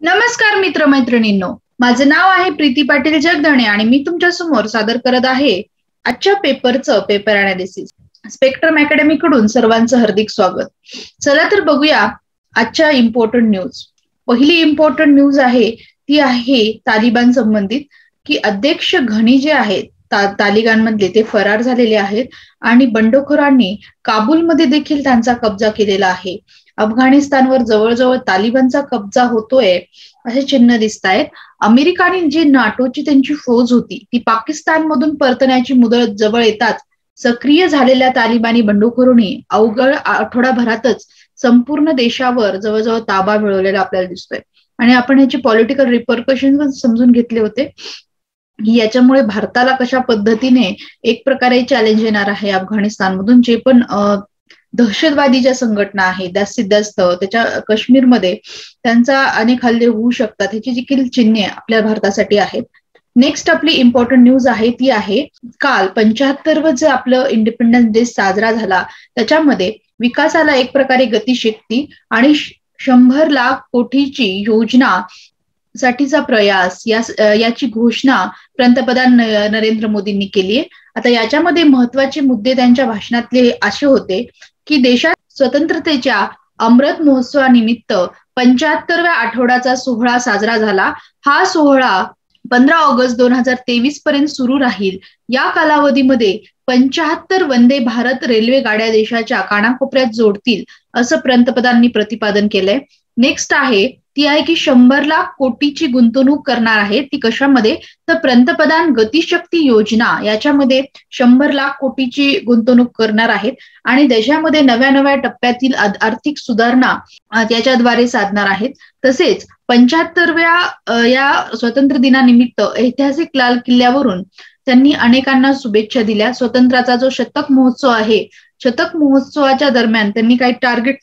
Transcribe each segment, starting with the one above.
नमस्कार मित्रमैत्रिणींनो, माझे नाव आहे प्रीती पाटील जगदणे आणि मी तुमच्या समोर सादर करत आहे आजच्या पेपरचं पेपर अनालिसिस. स्पेक्ट्रम अकॅडमी कडून सर्वांचं हार्दिक स्वागत. चला तर बघूया आजच्या इम्पॉर्टंट न्यूज. पहिली इम्पॉर्टंट न्यूज आहे ती आहे तालिबान संबंधित, की अध्यक्ष घनी जे आहेत तालिबानमधले ते फरार झालेले आहेत आणि बंडखोरांनी काबूलमध्ये देखील त्यांचा कब्जा केलेला आहे. अफगाणिस्तानवर जवळजवळ तालिबानचा कब्जा होतोय असे चिन्ह दिसत आहेत. अमेरिका आणि जी नाटोची त्यांची फौज होती ती पाकिस्तानमधून परतण्याची मुदत जवळ येताच सक्रिय झालेल्या तालिबानी बंडखोरांनी अवघड आठवडाभरातच संपूर्ण देशावर जवळजवळ ताबा मिळवलेला आपल्याला दिसतोय. आणि आपण ह्याची पॉलिटिकल रिपरकशन समजून घेतले होते. याच्यामुळे भारताला कशा पद्धतीने एक प्रकारे चॅलेंज येणार आहे अफगाणिस्तानमधून. जे पण दहशतवादी ज्या संघटना आहेत जास्तीत जास्त त्याच्या काश्मीरमध्ये त्यांचा अनेक हल्ले होऊ शकतात, ह्याची देखील चिन्हे आपल्या भारतासाठी आहेत. नेक्स्ट आपली इम्पॉर्टंट न्यूज आहे ती आहे काल 75व जे आपलं इंडिपेंडन्स डे साजरा झाला त्याच्यामध्ये विकासाला एक प्रकारे गतिशक्ती आणि 100 लाख कोटीची योजना साठीचा प्रयास याची घोषणा पंतप्रधान नरेंद्र मोदींनी केली आहे. आता याच्यामध्ये महत्वाचे मुद्दे त्यांच्या भाषणातले असे होते की देशात स्वतंत्रतेच्या अमृत महोत्सवानिमित्त 75व्या आठवड्याचा सोहळा साजरा झाला. हा सोहळा 15 ऑगस्ट 2023 पर्यंत सुरू राहील. या कालावधीमध्ये 75 वंदे भारत रेल्वे गाड्या देशाच्या कानाकोपऱ्यात जोडतील असं पंतप्रधानांनी प्रतिपादन केलंय. नेक्स्ट आहे ती आहे की 100 लाख कोटीची गुंतवणूक करणार आहे. ती कशामध्ये तर पंतप्रधान गतिशक्ती योजना याच्यामध्ये 100 लाख कोटीची गुंतवणूक करणार आहेत आणि देशामध्ये नव्या टप्प्यातील आर्थिक सुधारणा त्याच्याद्वारे साधणार आहेत. तसेच 75व्या या स्वातंत्र्य दिनानिमित्त ऐतिहासिक लाल किल्ल्यावरून त्यांनी अनेकांना शुभेच्छा दिल्या. स्वातंत्र्याचा जो शतक महोत्सव आहे, शतक महोत्सवाच्या दरम्यान त्यांनी काही टार्गेट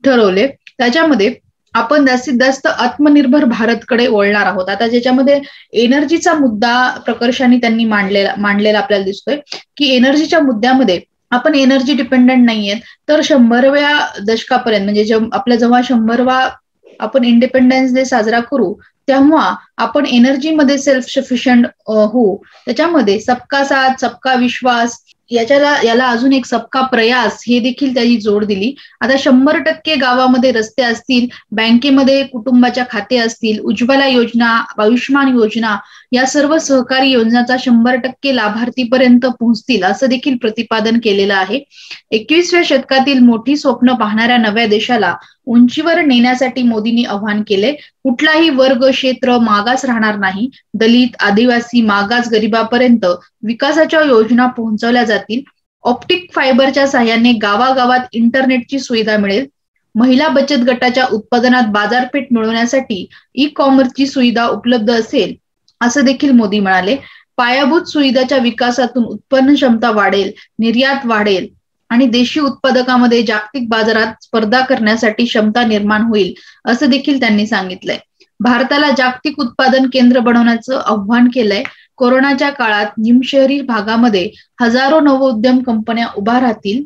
ठरवले. त्याच्यामध्ये आपण जास्तीत जास्त आत्मनिर्भर भारतकडे वळणार आहोत. आता ज्याच्यामध्ये एनर्जीचा मुद्दा प्रकर्षाने त्यांनी मांडलेला आपल्याला दिसतोय की एनर्जीच्या मुद्द्यामध्ये आपण एनर्जी डिपेंडंट नाहीयेत. तर 100व्या दशकापर्यंत म्हणजे जेव्हा 100वा आपण इंडिपेंडन्स डे साजरा करू तेव्हा आपण एनर्जीमध्ये सेल्फ सफिशियंट होऊ. त्याच्यामध्ये सबका साथ सबका विश्वास याला अजून एक सबका प्रयास हे देखील त्याची जोड दिली. आता 100% गावामध्ये रस्ते असतील, बँकेमध्ये कुटुंबाच्या खाते असतील, उज्ज्वला योजना, आयुष्यमान योजना या सर्व सहकारी योजनाचा 100% लाभार्थीपर्यंत पोहोचतील असं देखील प्रतिपादन केलेलं आहे. 21व्या शतकातील मोठी स्वप्न पाहणाऱ्या नव्या देशाला उंचीवर नेण्यासाठी मोदींनी आवाहन केले. कुठलाही वर्ग क्षेत्र मागास राहणार नाही. दलित, आदिवासी, मागास, गरिबापर्यंत विकासाच्या योजना पोहोचवल्या जातील. ऑप्टिक फायबरच्या साहाय्याने गावागावात इंटरनेटची सुविधा मिळेल. महिला बचत गटाच्या उत्पादनात बाजारपेठ मिळवण्यासाठी ई कॉमर्सची सुविधा उपलब्ध असेल असं देखील मोदी म्हणाले. पायाभूत सुविधाच्या विकासातून उत्पन्न क्षमता वाढेल, निर्यात वाढेल आणि देशी उत्पादकांमध्ये जागतिक बाजारात स्पर्धा करण्यासाठी क्षमता निर्माण होईल असं देखील त्यांनी सांगितलंय. भारताला जागतिक उत्पादन केंद्र बनवण्याचं आव्हान केलंय. कोरोनाच्या काळात निमशहरी भागामध्ये हजारो नवोद्यम कंपन्या उभा राहतील.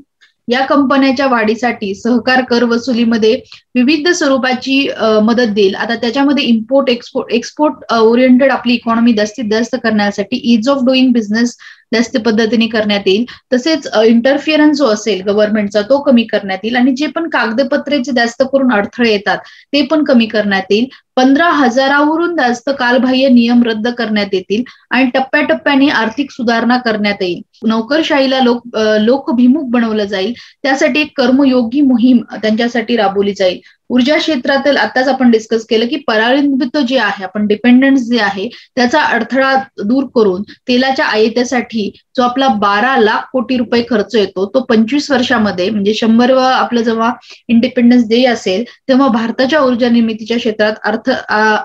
या कंपन्यांच्या वाढीसाठी सहकार कर वसुलीमध्ये विविध स्वरूपाची मदत देईल. आता त्याच्यामध्ये इम्पोर्ट एक्सपोर्ट ओरिएंटेड आपली इकॉनॉमी जास्तीत जास्त करण्यासाठी इज ऑफ डुईंग बिझनेस जास्त पद्धतीने करण्यात येईल. तसेच इंटरफिअरन्स जो असेल गव्हर्नमेंटचा तो कमी करण्यात येईल आणि जे पण कागदपत्रेचे जास्त करून अडथळे येतात ते पण कमी करण्यात येईल. 15,000वरून जास्त कालबाह्य नियम रद्द करण्यात येतील आणि टप्प्याटप्प्याने आर्थिक सुधारणा करण्यात येईल. नोकरशाहीला लोकभिमुख बनवलं जाईल. त्यासाठी एक कर्मयोगी मोहीम त्यांच्यासाठी राबवली जाईल. ऊर्जा क्षेत्रातील आताच आपण डिस्कस केलं की परावलंबित्व जे आहे, आपण डिपेंडन्स जे आहे त्याचा अडथळा दूर करून तेलाच्या आयातीसाठी जो आपला 12 लाख कोटी रुपये खर्च येतो तो 25 वर्षामध्ये म्हणजे 100वा आपलं जेव्हा इंडिपेंडन्स डे असेल तेव्हा भारताच्या ऊर्जा निर्मितीच्या क्षेत्रात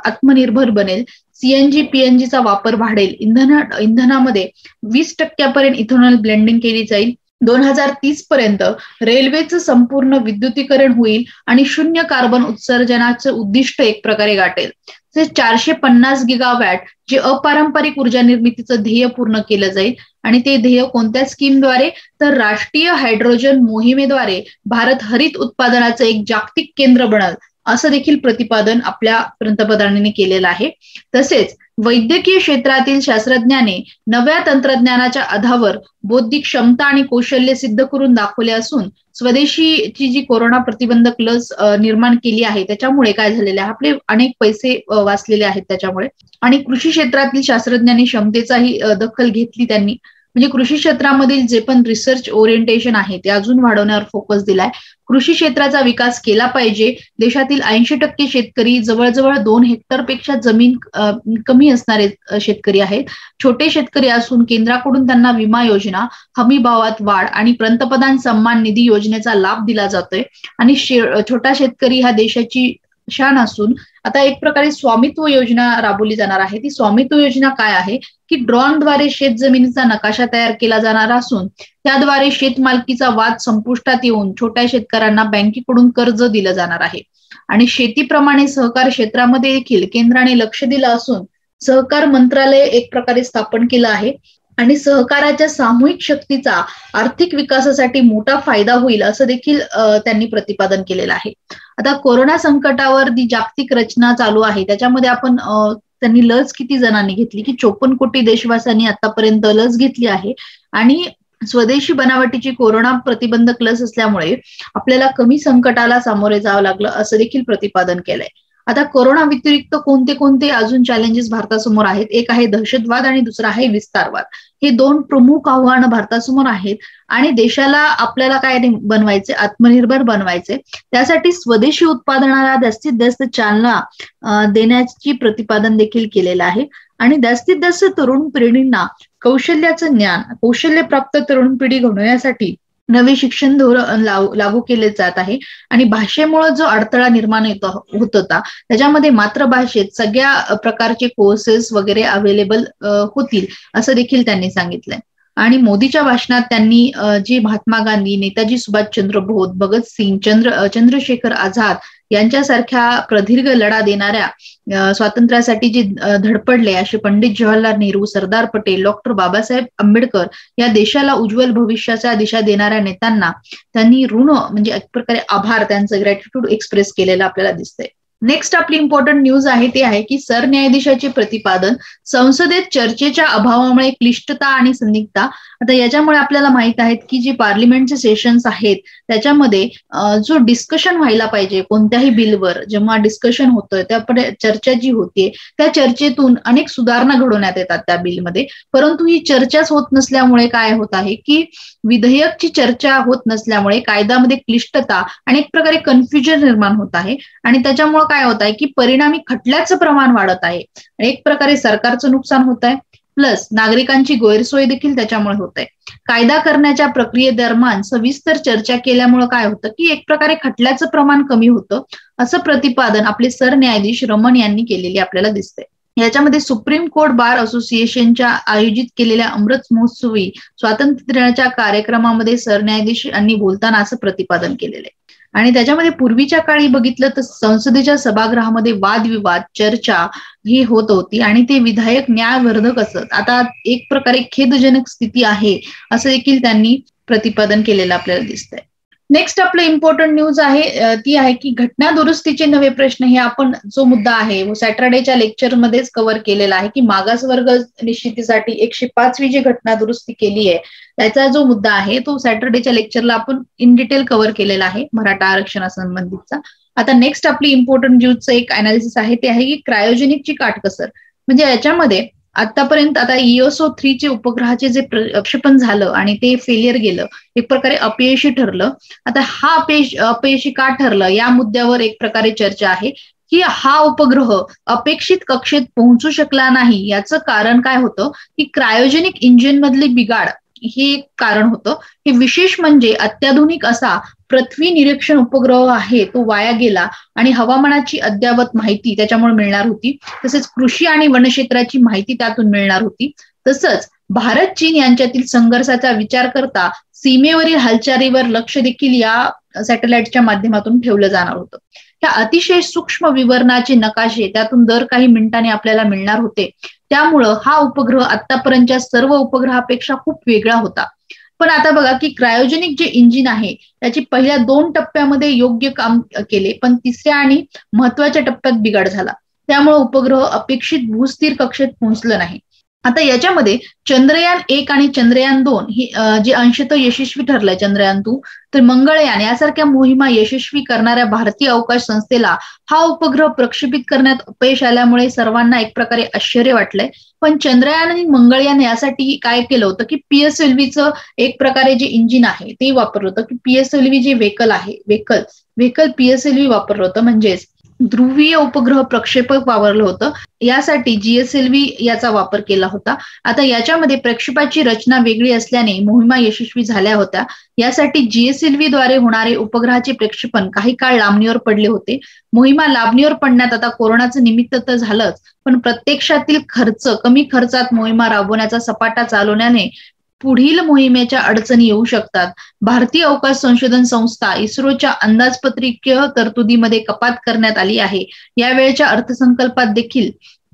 आत्मनिर्भर बनेल. सीएनजी पीएनजीचा वापर वाढेल. इंधनामध्ये 20% इथेनॉल ब्लेंडिंग केली जाईल. 2030 पर्यंत रेल्वेचं संपूर्ण विद्युतीकरण होईल आणि 0 कार्बन उत्सर्जनाचं उद्दिष्ट एक प्रकारे गाठेल. 450 गिगावॅट जे अपारंपरिक ऊर्जा निर्मितीचं ध्येय पूर्ण केलं जाईल आणि ते ध्येय कोणत्या स्कीमद्वारे तर राष्ट्रीय हायड्रोजन मोहिमेद्वारे भारत हरित उत्पादनाचं एक जागतिक केंद्र बनल असं देखील प्रतिपादन आपल्या पंतप्रधानांनी केलेलं आहे. तसेच वैद्यकीय क्षेत्रातील शास्त्रज्ञाने नव्या तंत्रज्ञानाच्या आधारावर बौद्धिक क्षमता आणि कौशल्य सिद्ध करून दाखवले असून स्वदेशीची जी कोरोना प्रतिबंधक लस निर्माण केली आहे त्याच्यामुळे काय झालेले आहे, आपले अनेक पैसे वाचलेले आहेत त्याच्यामुळे. आणि कृषी क्षेत्रातील शास्त्रज्ञांनी क्षमतेचाही दखल घेतली त्यांनी. म्हणजे कृषी क्षेत्रामधील जे पण रिसर्च ओरिएंटेशन आहे ते अजून वाढवण्यावर फोकस दिलाय. कृषी क्षेत्राचा विकास केला पाहिजे. देशातील 80% शेतकरी जवळजवळ 2 हेक्टरपेक्षा जमीन कमी असणारे शेतकरी आहेत. छोटे शेतकरी असून केंद्राकडून त्यांना विमा योजना, हमी भावात वाढ आणि पंतप्रधान सन्मान निधी योजनेचा लाभ दिला जातोय. आणि छोटा शेतकरी हा देशाची शान असून आता एक प्रकारे स्वामित्व योजना राबवली जाणार आहे. ती स्वामित्व योजना काय आहे की ड्रोनद्वारे शेत जमिनीचा नकाशा तयार केला जाणार असून त्याद्वारे शेतमालकीचा वाद संपुष्टात येऊन छोट्या शेतकऱ्यांना बँकेकडून कर्ज दिलं जाणार आहे. आणि शेतीप्रमाणे सहकार क्षेत्रामध्ये देखील केंद्राने लक्ष दिलं असून सहकार मंत्रालय एक प्रकारे स्थापन केलं आहे. आणि सहकाराच्या सामूहिक शक्तीचा आर्थिक विकासासाठी मोठा फायदा होईल असं देखील त्यांनी प्रतिपादन केलेलं आहे. आता कोरोना संकटावर जी जागतिक रचना चालू आहे त्याच्यामध्ये आपण त्यांनी लस किती जणांनी घेतली की 54 कोटी देशवासियांनी आतापर्यंत लस घेतली आहे. आणि स्वदेशी बनावटीची कोरोना प्रतिबंधक लस असल्यामुळे आपल्याला कमी संकटाला सामोरे जावं लागलं असं देखील प्रतिपादन केलंय. आता कोरोना व्यतिरिक्त कोणते कोणते अजून चॅलेंजेस भारतासमोर आहेत, एक आहे दहशतवाद आणि दुसरा आहे विस्तारवाद. हे 2 प्रमुख आव्हानं भारतासमोर आहेत. आणि देशाला आपल्याला काय बनवायचे, आत्मनिर्भर बनवायचे. त्यासाठी स्वदेशी उत्पादनाला जास्तीत जास्त चालना देण्याची प्रतिपादन देखील केलेलं आहे. आणि जास्तीत जास्त तरुण पिढींना कौशल्याचं ज्ञान, कौशल्यप्राप्त तरुण पिढी घडवण्यासाठी नवे शिक्षण धोरण लागू केले जात आहे. आणि भाषेमुळे जो अडथळा निर्माण होत होता त्याच्यामध्ये मातृभाषेत सगळ्या प्रकारचे कोर्सेस वगैरे अवेलेबल होतील असं देखील त्यांनी सांगितलंय. आणि मोदीच्या भाषणात त्यांनी जे महात्मा गांधी, नेताजी सुभाषचंद्र बोस, भगतसिंग, चंद्रशेखर आझाद यांच्यासारख्या प्रदीर्घ लढा देणाऱ्या स्वातंत्र्यासाठी जे धडपडले असे पंडित जवाहरलाल नेहरू, सरदार पटेल, डॉक्टर बाबासाहेब आंबेडकर या देशाला उज्ज्वल भविष्याचा दिशा देणाऱ्या नेत्यांना त्यांनी ऋण म्हणजे एक प्रकारे आभार, त्यांचं ग्रॅटिट्यूड एक्सप्रेस केलेलं आपल्याला दिसतंय. नेक्स्ट आपली इम्पॉर्टंट न्यूज आहे ते आहे की सरन्यायाधीशाचे प्रतिपादन, संसदेत चर्चेच्या अभावामुळे क्लिष्टता आणि संदिग्धता. आता याच्यामुळे आपल्याला माहित आहे की जे पार्लिमेंटचे सेशन्स आहेत त्याच्यामध्ये जो डिस्कशन व्हायला पाहिजे कोणत्याही बिलवर, जेव्हा डिस्कशन होतंय त्यापुढे चर्चा जी होतीये त्या चर्चेतून अनेक सुधारणा घडवण्यात येतात त्या बिलमध्ये. परंतु ही चर्चाच होत नसल्यामुळे काय होत आहे की विधेयकची चर्चा होत नसल्यामुळे कायद्यामध्ये क्लिष्टता आणि एक प्रकारे कन्फ्युजन निर्माण होत आहे. आणि त्याच्यामुळे काय होत आहे की परिणामी खटल्याचं प्रमाण वाढत आहे. एक प्रकारे सरकारचं नुकसान होत आहे, प्लस नागरिकांची गैरसोय देखील त्याच्यामुळे होत आहे. कायदा करण्याच्या प्रक्रियेदरम्यान सविस्तर चर्चा केल्यामुळे काय होतं की एक प्रकारे खटल्याचं प्रमाण कमी होतं असं प्रतिपादन आपले सरन्यायाधीश रमण यांनी केलेले आपल्याला दिसते. याच्यामध्ये सुप्रीम कोर्ट बार असोसिएशनच्या आयोजित केलेल्या अमृत महोत्सवी स्वातंत्र्य दिनाच्या कार्यक्रमामध्ये सरन्यायाधीश यांनी बोलताना असं प्रतिपादन केलेलं आहे. आणि त्याच्यामध्ये पूर्वीच्या काळी बघितलं तर संसदेच्या सभागृहामध्ये वादविवाद, चर्चा ही होत होती आणि ते विधायक न्यायवर्धक असत. आता एक प्रकारे खेदजनक स्थिती आहे असं देखील त्यांनी प्रतिपादन केलेलं आपल्याला दिसतंय. नेक्स्ट आपलं इम्पॉर्टंट न्यूज आहे ती आहे की घटना दुरुस्तीचे नवे प्रश्न. हे आपण जो मुद्दा आहे सॅटर्डेच्या लेक्चरमध्येच कव्हर केलेला आहे की मागासवर्ग निश्चितीसाठी 105वी जी घटना दुरुस्ती केली आहे त्याचा जो मुद्दा आहे तो सॅटर्डेच्या लेक्चरला आपण इन डिटेल कव्हर केलेला आहे मराठा आरक्षणासंबंधीचा. आता नेक्स्ट आपली इम्पॉर्टंट न्यूजचं एक अनालिसिस आहे ते आहे की क्रायोजेनिकची काटकसर. म्हणजे याच्यामध्ये आतापर्यंत आता ESO 3 चे उपग्रहाचे जे प्रक्षेपण झालं आणि ते फेलियर गेलं, एक प्रकारे अपयशी ठरलं. आता हा अपयशी का ठरलं या मुद्द्यावर एक प्रकारे चर्चा आहे की हा उपग्रह अपेक्षित कक्षेत पोहोचू शकला नाही. याचं कारण काय होतं की क्रायोजेनिक इंजिन मधली बिघाड हे एक कारण होतं. हे विशेष म्हणजे अत्याधुनिक असा पृथ्वी निरीक्षण उपग्रह आहे तो वाया गेला आणि हवामानाची अद्ययावत माहिती त्याच्यामुळे मिळणार होती. तसेच कृषी आणि वनक्षेत्राची माहिती त्यातून मिळणार होती. तसंच भारत चीन यांच्यातील संघर्षाचा विचार करता सीमेवरील हालचालीवर लक्ष देखील या सॅटेलाइटच्या माध्यमातून ठेवलं जाणार होतं. ह्या अतिशय सूक्ष्म विवरणाचे नकाशे त्यातून दर काही मिनिटांनी आपल्याला मिळणार होते. त्यामुळं हा उपग्रह आतापर्यंतच्या सर्व उपग्रहापेक्षा खूप वेगळा होता. पण आता बघा की क्रायोजेनिक जे इंजिन आहे त्याची पहिल्या 2 टप्प्यामध्ये योग्य काम केले, पण तिसऱ्या आणि महत्वाच्या टप्प्यात बिघाड झाला. त्यामुळे उपग्रह अपेक्षित भूस्थिर कक्षेत पोहोचलं नाही. आता याच्यामध्ये चंद्रयान 1 आणि चंद्रयान 2 ही जे अंशतः यशस्वी ठरलंय, चंद्रयान 2 तर मंगळयान यासारख्या मोहिमा यशस्वी करणाऱ्या भारतीय अवकाश संस्थेला हा उपग्रह प्रक्षेपित करण्यात अपयश आल्यामुळे सर्वांना एक प्रकारे आश्चर्य वाटलंय. पण चंद्रयान आणि मंगळयान यासाठी काय केलं होतं की PSLVचं एक प्रकारे जे इंजिन आहे ते वापरलं होतं, की PSLV जे व्हेकल आहे, व्हेकल PSLV वापरलं होतं, म्हणजेच ध्रुवीय उपग्रह प्रक्षेपक वापरलं होतं. यासाठी GSLV याचा वापर केला होता. आता याच्यामध्ये प्रक्षेपाची रचना वेगळी असल्याने मोहिमा यशस्वी झाल्या होत्या. यासाठी GSLV द्वारे होणारे उपग्रहाचे प्रक्षेपण काही काळ लांबणीवर पडले होते. मोहिमा लांबणीवर पडण्यात आता कोरोनाचं निमित्त तर झालंच, पण प्रत्यक्षातील कमी खर्चात मोहिमा राबवण्याचा सपाटा चालवण्याने पुढील मोहिमेच्या अडचणी येऊ शकतात. भारतीय अवकाश संशोधन संस्था इस्रोच्या अंदाजपत्रकीय तरतुदीमध्ये कपात करण्यात आली आहे. यावेळेच्या अर्थसंकल्पात देखील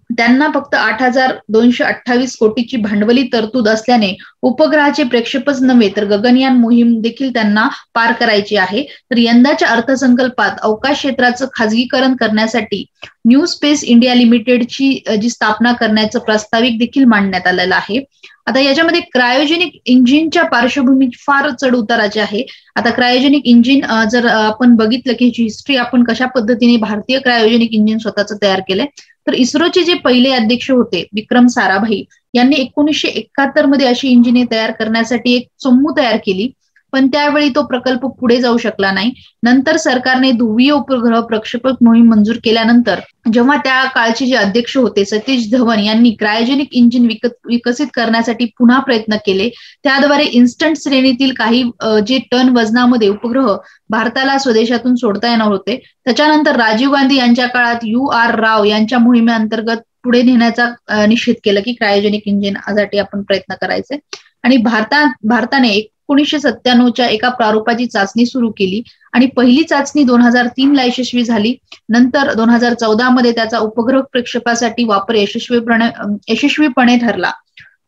त्यांना फक्त 8,228 कोटीची भांडवली तरतूद असल्याने उपग्रहाचे प्रक्षेपच नव्हे तर गगनयान मोहीम देखील त्यांना पार करायची आहे. तर यंदाच्या अर्थसंकल्पात अवकाश क्षेत्राचं खाजगीकरण करण्यासाठी न्यू स्पेस इंडिया लिमिटेडची जी स्थापना करण्याचं प्रास्ताविक देखील मांडण्यात आलेलं आहे. आता याच्यामध्ये क्रायोजेनिक इंजिनच्या पार्श्वभूमी फार चढ उताराचे आहे. आता क्रायोजेनिक इंजिन जर आपण बघितलं की हिस्ट्री आपण कशा पद्धतीने भारतीय क्रायोजेनिक इंजिन स्वतःच तयार केलंय, तर इस्रोचे जे पहिले अध्यक्ष होते विक्रम साराभाई यांनी 1971 मध्ये अशी इंजिने तयार करण्यासाठी एक चमू तयार केली, पण त्यावेळी तो प्रकल्प पुढे जाऊ शकला नाही. नंतर सरकारने ध्रुवीय उपग्रह प्रक्षेपक मोहीम मंजूर केल्यानंतर जेव्हा त्या काळचे जे अध्यक्ष होते सतीश धवन यांनी क्रायोजेनिक इंजिन विकसित करण्यासाठी पुन्हा प्रयत्न केले. त्याद्वारे इन्स्टंट श्रेणीतील काही जे टन वजनामध्ये उपग्रह भारताला स्वदेशातून सोडता येणार होते. त्याच्यानंतर राजीव गांधी यांच्या काळात UR राव यांच्या मोहिमेअंतर्गत पुढे नेण्याचा निश्चित केलं की क्रायोजेनिक इंजिनसाठी आपण प्रयत्न करायचे. आणि भारताने 1997च्या एका प्रारूपाची चाचणी सुरू केली आणि पहिली चाचणी 2003 यशस्वी झाली. नंतर 2014 मध्ये त्याचा उपग्रह प्रक्षेपासाठी वापर यशस्वीपणे ठरला.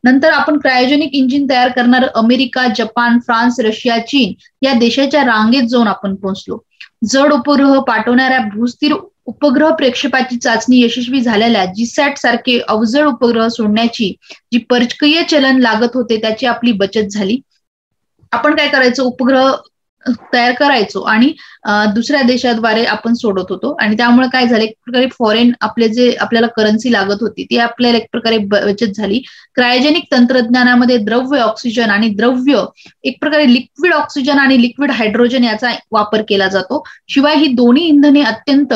नंतर आपण क्रायोजेनिक इंजिन तयार करणार अमेरिका, जपान, फ्रान्स, रशिया, चीन या देशाच्या रांगेत जाऊन आपण पोहोचलो. जड उपग्रह पाठवणाऱ्या भूस्थिर उपग्रह प्रक्षेपाची चाचणी यशस्वी झालेल्या GSAT सारखे अवजड उपग्रह सोडण्याची जी परकीय चलन लागत होते त्याची आपली बचत झाली. आपण काय करायचो, उपग्रह तयार करायचो आणि दुसऱ्या देशाद्वारे आपण सोडत होतो आणि त्यामुळे काय झालं, एक प्रकारे फॉरेन आपले जे आपल्याला करन्सी लागत होती ती आपल्याला एक प्रकारे बचत झाली. क्रायोजेनिक तंत्रज्ञानामध्ये द्रव्य ऑक्सिजन आणि द्रव्य एक प्रकारे लिक्विड ऑक्सिजन आणि लिक्विड हायड्रोजन याचा वापर केला जातो. शिवाय ही दोन्ही इंधने अत्यंत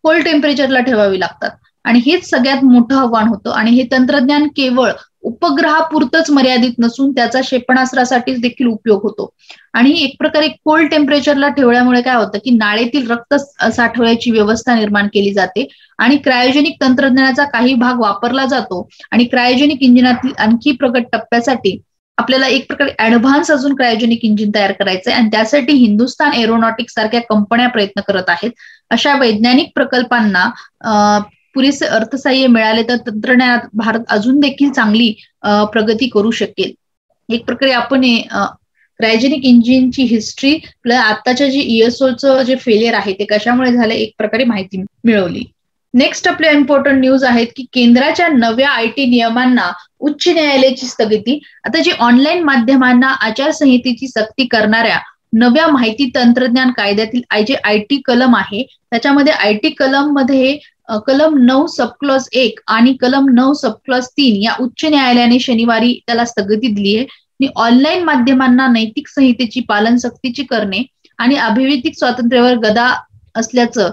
कोल्ड टेम्परेचरला ठेवावी लागतात आणि हेच सगळ्यात मोठं आव्हान होतं. आणि हे तंत्रज्ञान केवळ उपग्रहापुरतच मर्यादित नसून त्याचा क्षेपणास्त्रासाठी देखील उपयोग होतो. आणि एक प्रकारे कोल्ड टेम्परेचरला ठेवल्यामुळे काय होतं की नाळेतील रक्त साठवण्याची व्यवस्था निर्माण केली जाते आणि क्रायोजेनिक तंत्रज्ञानाचा काही भाग वापरला जातो. आणि क्रायोजेनिक इंजिनातील आणखी प्रगत टप्प्यासाठी आपल्याला एक प्रकारे ऍडव्हान्स अजून क्रायोजेनिक इंजिन तयार करायचंय आणि त्यासाठी हिंदुस्थान एरोनॉटिक्स सारख्या कंपन्या प्रयत्न करत आहेत. अशा वैज्ञानिक प्रकल्पांना पुरेसे अर्थसहाय्य मिळाले तर तंत्रज्ञानात भारत अजून देखील चांगली प्रगती करू शकेल. एक प्रकारे आपण क्रायोजेनिक इंजिनची हिस्ट्री आताच्या जे ESOचं जे फेलियर आहे ते कशामुळे झाले एक प्रकारे माहिती मिळवली. नेक्स्ट आपल्या इम्पॉर्टंट न्यूज आहेत की केंद्राच्या नव्या IT नियमांना उच्च न्यायालयाची स्थगिती. आता जे ऑनलाईन माध्यमांना आचारसंहितेची सक्ती करणाऱ्या नव्या माहिती तंत्रज्ञान कायद्यातील जे IT कलम आहे त्याच्यामध्ये IT कलम मध्ये कलम 9 सबक्लॉज 1 आणि कलम 9 सबक्लॉज 3 या उच्च न्यायालयाने शनिवारी त्याला स्थगिती दिली आहे. ऑनलाईन माध्यमांना नैतिक संहितेची पालन सक्तीची करणे आणि अभिव्यक्ती स्वातंत्र्यावर गदा असल्याचं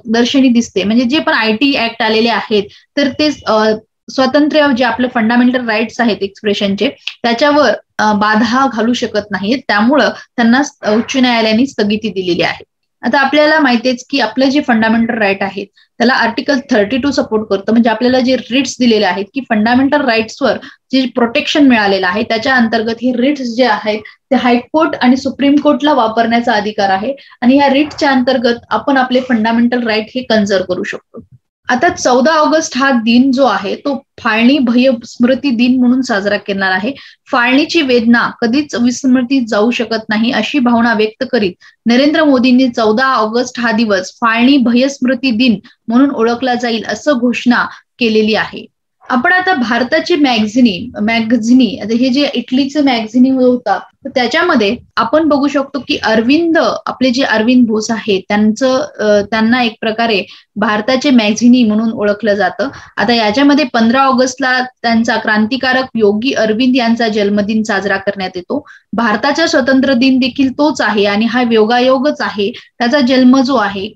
दर्शनी दिसते. म्हणजे जे पण IT ऍक्ट आलेले आहेत तर ते स्वातंत्र्य जे आपले फंडामेंटल राईट्स आहेत एक्सप्रेशनचे त्याच्यावर बाधा घालू शकत नाहीत. त्यामुळं त्यांना उच्च न्यायालयाने स्थगिती दिलेली आहे. आता आपल्याला माहितीच की आपले जे फंडामेंटल राईट आहेत त्याला आर्टिकल 32 सपोर्ट करतं. म्हणजे आपल्याला जे रिट्स दिलेले आहेत की फंडामेंटल राईट्सवर जे प्रोटेक्शन मिळालेलं आहे त्याच्या अंतर्गत हे रिट्स जे आहेत ते हायकोर्ट आणि सुप्रीम कोर्टला वापरण्याचा अधिकार आहे आणि या रिट्सच्या अंतर्गत आपण आपले फंडामेंटल राईट हे कन्झर्व करू शकतो. आता 14 ऑगस्ट हा दिन जो आहे तो फाळणी भय स्मृती दिन म्हणून साजरा केला आहे. फाळणीची वेदना कधीच विस्मृतीत जाऊ शकत नाही अशी भावना व्यक्त करीत नरेंद्र मोदींनी 14 ऑगस्ट हा दिवस फाळणी भयस्मृती दिन म्हणून ओळखला जाईल असं घोषणा केलेली आहे. आपण आता भारताची मॅगझिनी हे जे इटलीचं मॅगझिनी होता त्याच्यामध्ये आपण बघू शकतो की आपले जे अरविंद बोस आहेत त्यांना एक प्रकारे भारताचे मॅगझिनी म्हणून ओळखलं जातं. आता याच्यामध्ये 15 ऑगस्टला त्यांचा क्रांतिकारक योगी अरविंद यांचा जन्मदिन साजरा करण्यात येतो. भारताचा स्वातंत्र्य दिन देखील तोच आहे आणि हा योगायोगच आहे. त्याचा जन्म जो आहे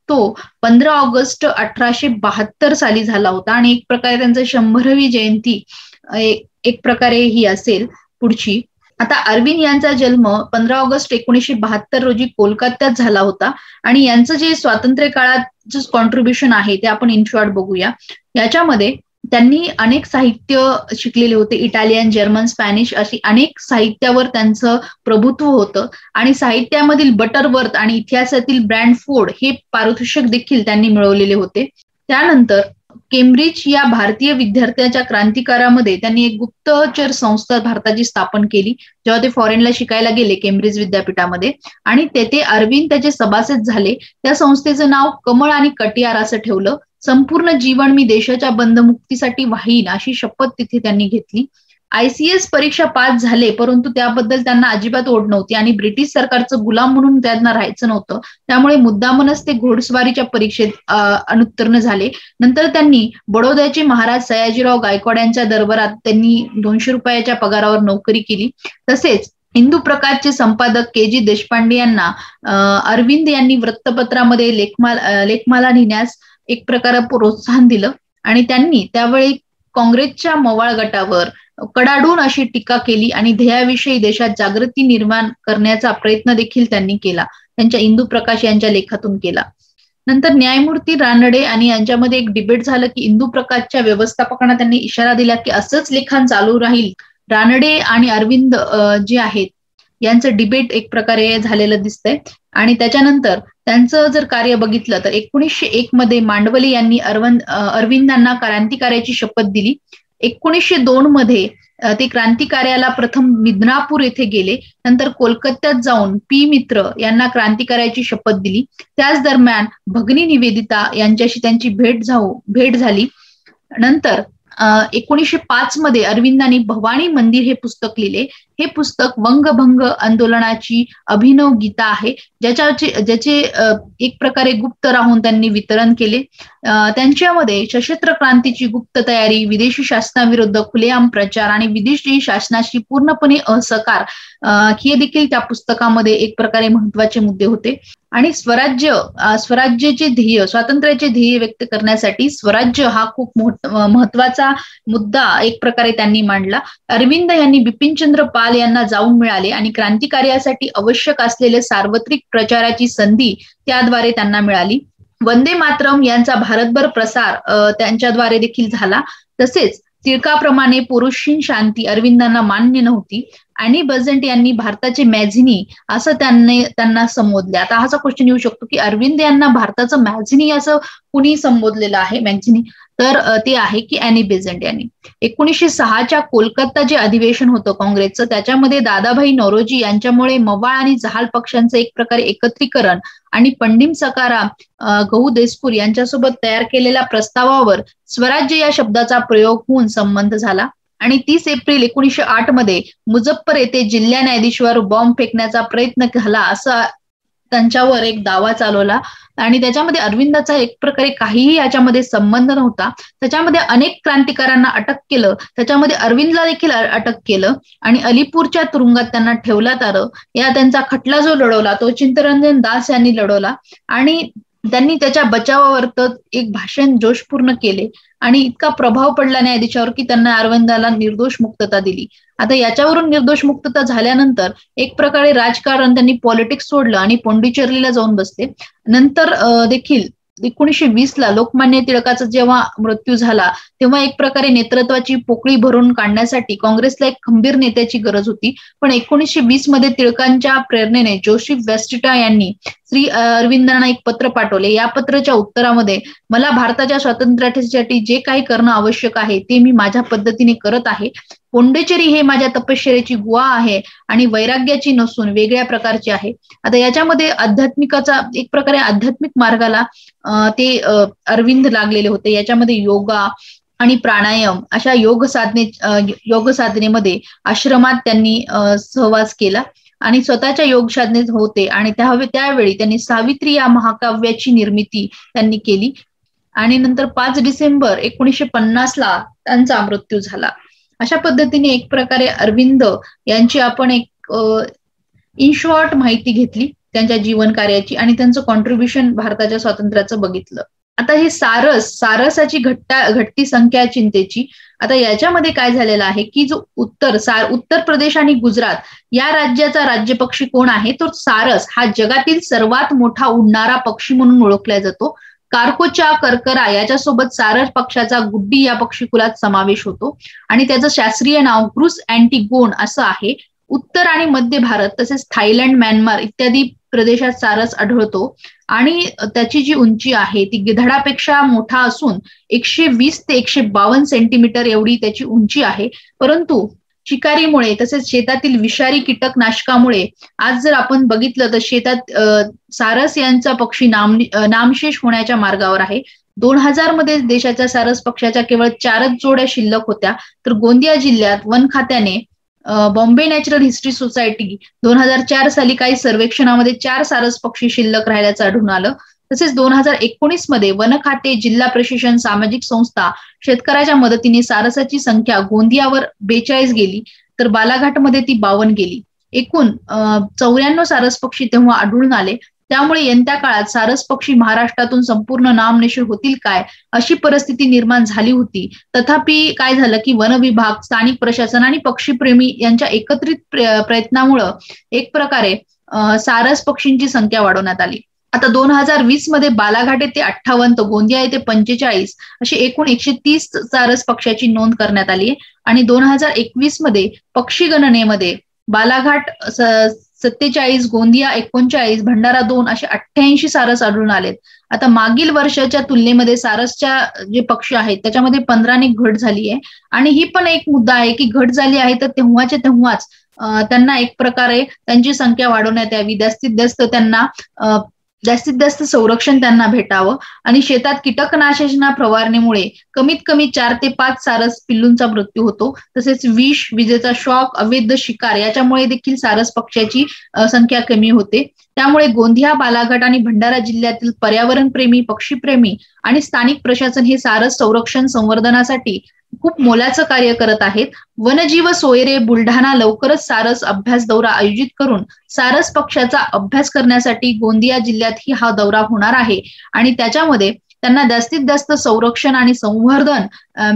तो 15 ऑगस्ट 1872 साली झाला होता आणि एक प्रकारे त्यांचं 100वी जयंती एक प्रकारे ही असेल पुढची. आता अरविंद यांचा जन्म 15 ऑगस्ट 1972 रोजी कोलकात्यात झाला होता आणि यांचं जे स्वातंत्र्य काळात जे कॉन्ट्रीब्युशन आहे ते आपण इन शॉर्ट बघूया. याच्यामध्ये त्यांनी अनेक साहित्य शिकलेले होते. इटालियन, जर्मन, स्पॅनिश अशी अनेक साहित्यावर त्यांचं प्रभुत्व होतं आणि साहित्यामधील बटरवर्थ आणि इतिहासातील ब्रँडफोर्ड हे पारितोषिक देखील त्यांनी मिळवलेले होते. त्यानंतर केम्ब्रिज या भारतीय विद्यार्थ्यांच्या क्रांतिकारामध्ये त्यांनी एक गुप्तचर संस्था भारताची स्थापन केली जेव्हा ते फॉरेनला शिकायला गेले केम्ब्रिज विद्यापीठामध्ये आणि तेथे अरविंद त्याचे सभासद झाले. त्या संस्थेचं नाव कमळ आणि कटियार असं ठेवलं. संपूर्ण जीवन मी देशाच्या बंधमुक्तीसाठी वाहीन अशी शपथ तिथे त्यांनी घेतली. ICS परीक्षा पास झाले परंतु त्याबद्दल त्यांना अजिबात ओढ नव्हती आणि ब्रिटिश सरकारचं गुलाम म्हणून त्यांना राहायचं नव्हतं. त्यामुळे मुद्दामनच ते घोडस्वारीच्या परीक्षेत अनुत्तीर्ण झाले. नंतर त्यांनी बडोद्याचे महाराज सयाजीराव गायकवाड यांच्या दरबारात त्यांनी 200 रुपयाच्या पगारावर नोकरी केली. तसेच हिंदू प्रकाशचे संपादक KG देशपांडे यांना अरविंद यांनी वृत्तपत्रामध्ये लेखमाला लिहिण्यास एक प्रकारे प्रोत्साहन दिलं आणि त्यांनी त्यावेळी काँग्रेसच्या मवाळ गटावर कडाडून अशी टीका केली आणि ध्येयाविषयी देशात जागृती निर्माण करण्याचा प्रयत्न देखील त्यांनी केला. त्यांच्या इंदू प्रकाश यांच्या लेखातून केला. नंतर न्यायमूर्ती रानडे आणि यांच्यामध्ये एक डिबेट झालं की इंदू प्रकाशच्या व्यवस्थापकांना त्यांनी इशारा दिला की असंच लेखन चालू राहील. रानडे आणि अरविंद जे आहेत यांचं डिबेट एक प्रकारे झालेलं दिसतंय आणि त्याच्यानंतर त्यांचं जर कार्य बघितलं तर 1901 मध्ये मांडवले यांनी अरविंदांना क्रांतिकार्याची शपथ दिली. 1902 मध्ये ते क्रांतिकार्याला प्रथम मिदनापूर येथे गेले. नंतर कोलकात्यात जाऊन P. मित्र यांना क्रांतिकार्याची शपथ दिली. त्याच दरम्यान भगिनी निवेदिता यांच्याशी त्यांची भेट झाली. नंतर 1905 मध्ये अरविंदांनी भवानी मंदिर हे पुस्तक लिहिले. हे पुस्तक वंगभंग आंदोलनाची अभिनव गीता आहे ज्याचे एक प्रकारे गुप्त राहून त्यांनी वितरण केले. त्यांच्यामध्ये सशस्त्र क्रांतीची गुप्त तयारी, विदेशी शासनाविरुद्ध खुलेआम प्रचार आणि विदेशी शासनाशी पूर्णपणे असहकार हे देखील त्या पुस्तकामध्ये एक प्रकारे महत्वाचे मुद्दे होते. आणि स्वराज्याचे ध्येय, स्वातंत्र्याचे ध्येय व्यक्त करण्यासाठी स्वराज्य हा खूप महत्वाचा मुद्दा एक प्रकारे त्यांनी मांडला. अरविंद यांनी बिपिनचंद्र पाल यांना जाऊन मिळाले आणि क्रांतिकार्यासाठी आवश्यक असलेले सार्वत्रिक प्रचाराची संधी त्याद्वारे त्यांना मिळाली. वंदे मातरम यांचा भारतभर प्रसार त्यांच्याद्वारे देखील झाला. तसेच टिळकाप्रमाणे पुरुषीन शांती अरविंदांना मान्य नव्हती. आणि बेझंट यांनी भारताचे मॅझिनी असं त्यांना संबोधले. आता हाचा क्वेश्चन येऊ शकतो की अरविंद यांना भारताचं मॅझिनी असं कुणी संबोधलेलं आहे मॅझिनी, तर ते आहे की ॲनी बेझंट यांनी. 1906च्या कोलकाता जे अधिवेशन होतं काँग्रेसचं त्याच्यामध्ये दादाभाई नौरोजी यांच्यामुळे मवाळ आणि जहाल पक्षांचं एक प्रकारे एकत्रीकरण आणि पंडिम सकाराम गहू देसपूर यांच्यासोबत तयार केलेल्या प्रस्तावावर स्वराज्य या शब्दाचा प्रयोग होऊन संबंध झाला. आणि 30 एप्रिल 1908 मध्ये मुझफ्फर येथे जिल्हा न्यायाधीशावर बॉम्ब फेकण्याचा प्रयत्न झाला असा त्यांच्यावर एक दावा चालवला आणि त्याच्यामध्ये अरविंदाचा एक प्रकारे काहीही याच्यामध्ये संबंध नव्हता. त्याच्यामध्ये अनेक क्रांतिकारांना अटक केलं, त्याच्यामध्ये अरविंदला देखील अटक केलं आणि अलीपूरच्या तुरुंगात त्यांना ठेवण्यात आलं. या त्यांचा खटला जो लढवला तो चित्तरंजन दास यांनी लढवला आणि त्यांनी त्याच्या बचावावर एक भाषण जोशपूर्ण केले आणि इतका प्रभाव पडला न्यायाधीशावर की त्यांना अरविंदाला निर्दोष मुक्तता दिली. आता याच्यावरून निर्दोष मुक्तता झाल्यानंतर एक प्रकारे राजकारण त्यांनी पॉलिटिक्स सोडलं आणि पोंडिचेरीला जाऊन बसले. नंतर देखील 1920 ला लोकमान्य टिळकाचा जेव्हा मृत्यू झाला तेव्हा एक प्रकारे नेतृत्वाची पोकळी भरून काढण्यासाठी काँग्रेसला एक खंबीर नेत्याची गरज होती. पण 1920 मध्ये टिळकांच्या प्रेरणेने जोसेफ वेस्टिटा यांनी श्री अरविंदांना एक पत्र पाठवले. या पत्राच्या उत्तरामध्ये मला भारताच्या स्वातंत्र्यासाठी जे काही करणं आवश्यक आहे ते मी माझ्या पद्धतीने करत आहे. पोंडिचेरी हे माझ्या तपश्चर्याची गुहा आहे आणि वैराग्याची नसून वेगळ्या प्रकारची आहे. आता याच्यामध्ये आध्यात्मिकाचा एक प्रकारे आध्यात्मिक मार्गाला ते अरविंद लागलेले होते. याच्यामध्ये योगा आणि प्राणायाम अशा योग साधनेमध्ये आश्रमात त्यांनी सहवास केला आणि स्वतःच्या योग साधनेत होते आणि त्यावेळी त्यांनी सावित्री या महाकाव्याची निर्मिती त्यांनी केली आणि नंतर 5 डिसेंबर 1950 ला त्यांचा मृत्यू झाला. अशा पद्धतीने एक प्रकारे अरविंद यांची आपण एक इन शॉर्ट माहिती घेतली त्यांच्या जीवन कार्याची आणि त्यांचं कॉन्ट्रीब्युशन भारताच्या स्वातंत्र्याचं बघितलं. आता हे सारसाची घटती संख्या चिंतेची. आता याच्यामध्ये काय झालेलं आहे की जो उत्तर प्रदेश आणि गुजरात या राज्याचा राज्यपक्षी कोण आहे तर सारस हा जगातील सर्वात मोठा उडणारा पक्षी म्हणून ओळखला जातो. कार्कोचा कर्करा याच्यासोबत सारस पक्षाचा गुड्डी या पक्षी कुलात समावेश होतो आणि त्याचं शास्त्रीय नाव ग्रुस अँटिगोन असं आहे. उत्तर आणि मध्य भारत तसेच थायलंड, म्यानमार इत्यादी प्रदेशात सारस आढळतो आणि त्याची जी उंची आहे ती गिधाडापेक्षा मोठा असून 120 ते 152 सेंटीमीटर एवढी त्याची उंची आहे. परंतु शिकारीमुळे तसेच शेतातील विषारी कीटकनाशकामुळे आज जर आपण बघितलं तर शेतात सारस यांचा पक्षी नामशेष होण्याच्या मार्गावर आहे. 2000 मध्ये देशाच्या सारस पक्षाच्या केवळ 4च जोड्या शिल्लक होत्या. तर गोंदिया जिल्ह्यात वन खात्याने बॉम्बे नॅचरल हिस्ट्री सोसायटी 2004 साली काही सर्वेक्षणामध्ये 4 सारस पक्षी शिल्लक राहिल्याचं आढळून आलं. तसेच 2019 मध्ये वन खाते, जिल्हा प्रशासन, सामाजिक संस्था शेतकऱ्याच्या मदतीने सारसाची संख्या गोंदियावर 42 गेली तर बालाघाटमध्ये ती 52 गेली. एकूण 94 सारस पक्षी तेव्हा आढळून आले. त्यामुळे येत्या काळात सारस पक्षी महाराष्ट्रातून संपूर्ण नामशेष होतील काय अशी परिस्थिती निर्माण झाली होती. तथापि काय झालं की वन विभाग, स्थानिक प्रशासन आणि पक्षीप्रेमी यांच्या एकत्रित प्रयत्नामुळं एक प्रकारे सारस पक्षींची संख्या वाढवण्यात आली. आता 2020 मध्ये बालाघाट येथे 58 तर गोंदिया येथे 45 अशी एकूण 130 सारस पक्षाची नोंद करण्यात आली आहे आणि 2021 मध्ये पक्षी गणनेमध्ये बालाघाट 47, गोंदिया 39, भंडारा 2 असे 88 सारस आढळून आलेत. आता मागील वर्षाच्या तुलनेमध्ये सारसच्या जे पक्षी आहेत त्याच्यामध्ये 15ने घट झाली आहे आणि ही पण एक मुद्दा आहे की घट झाली आहे तर तेव्हाच त्यांना एक प्रकारे त्यांची संख्या वाढवण्यात यावी, जास्तीत जास्त संरक्षण त्यांना भेटावं आणि शेतात कीटकनाशक फवारणीमुळे कमीत कमी 4 ते 5 सारस पिल्लूंचा मृत्यू होतो. तसेच विष, विजेचा शॉक, अवैध शिकार याच्यामुळे देखील सारस पक्ष्याची संख्या कमी होते. त्यामुळे गोंदिया, बालाघाट आणि भंडारा जिल्ह्यातील पर्यावरणप्रेमी, पक्षीप्रेमी आणि स्थानिक प्रशासन हे सारस संरक्षण संवर्धनासाठी खूप मोलाचं कार्य करत आहेत. वनजीव सोयरे बुलढाणा लवकरच सारस अभ्यास दौरा आयोजित करून सारस पक्षाचा अभ्यास करण्यासाठी गोंदिया जिल्ह्यातही हा दौरा होणार आहे आणि त्याच्यामध्ये त्यांना जास्तीत जास्त संरक्षण आणि संवर्धन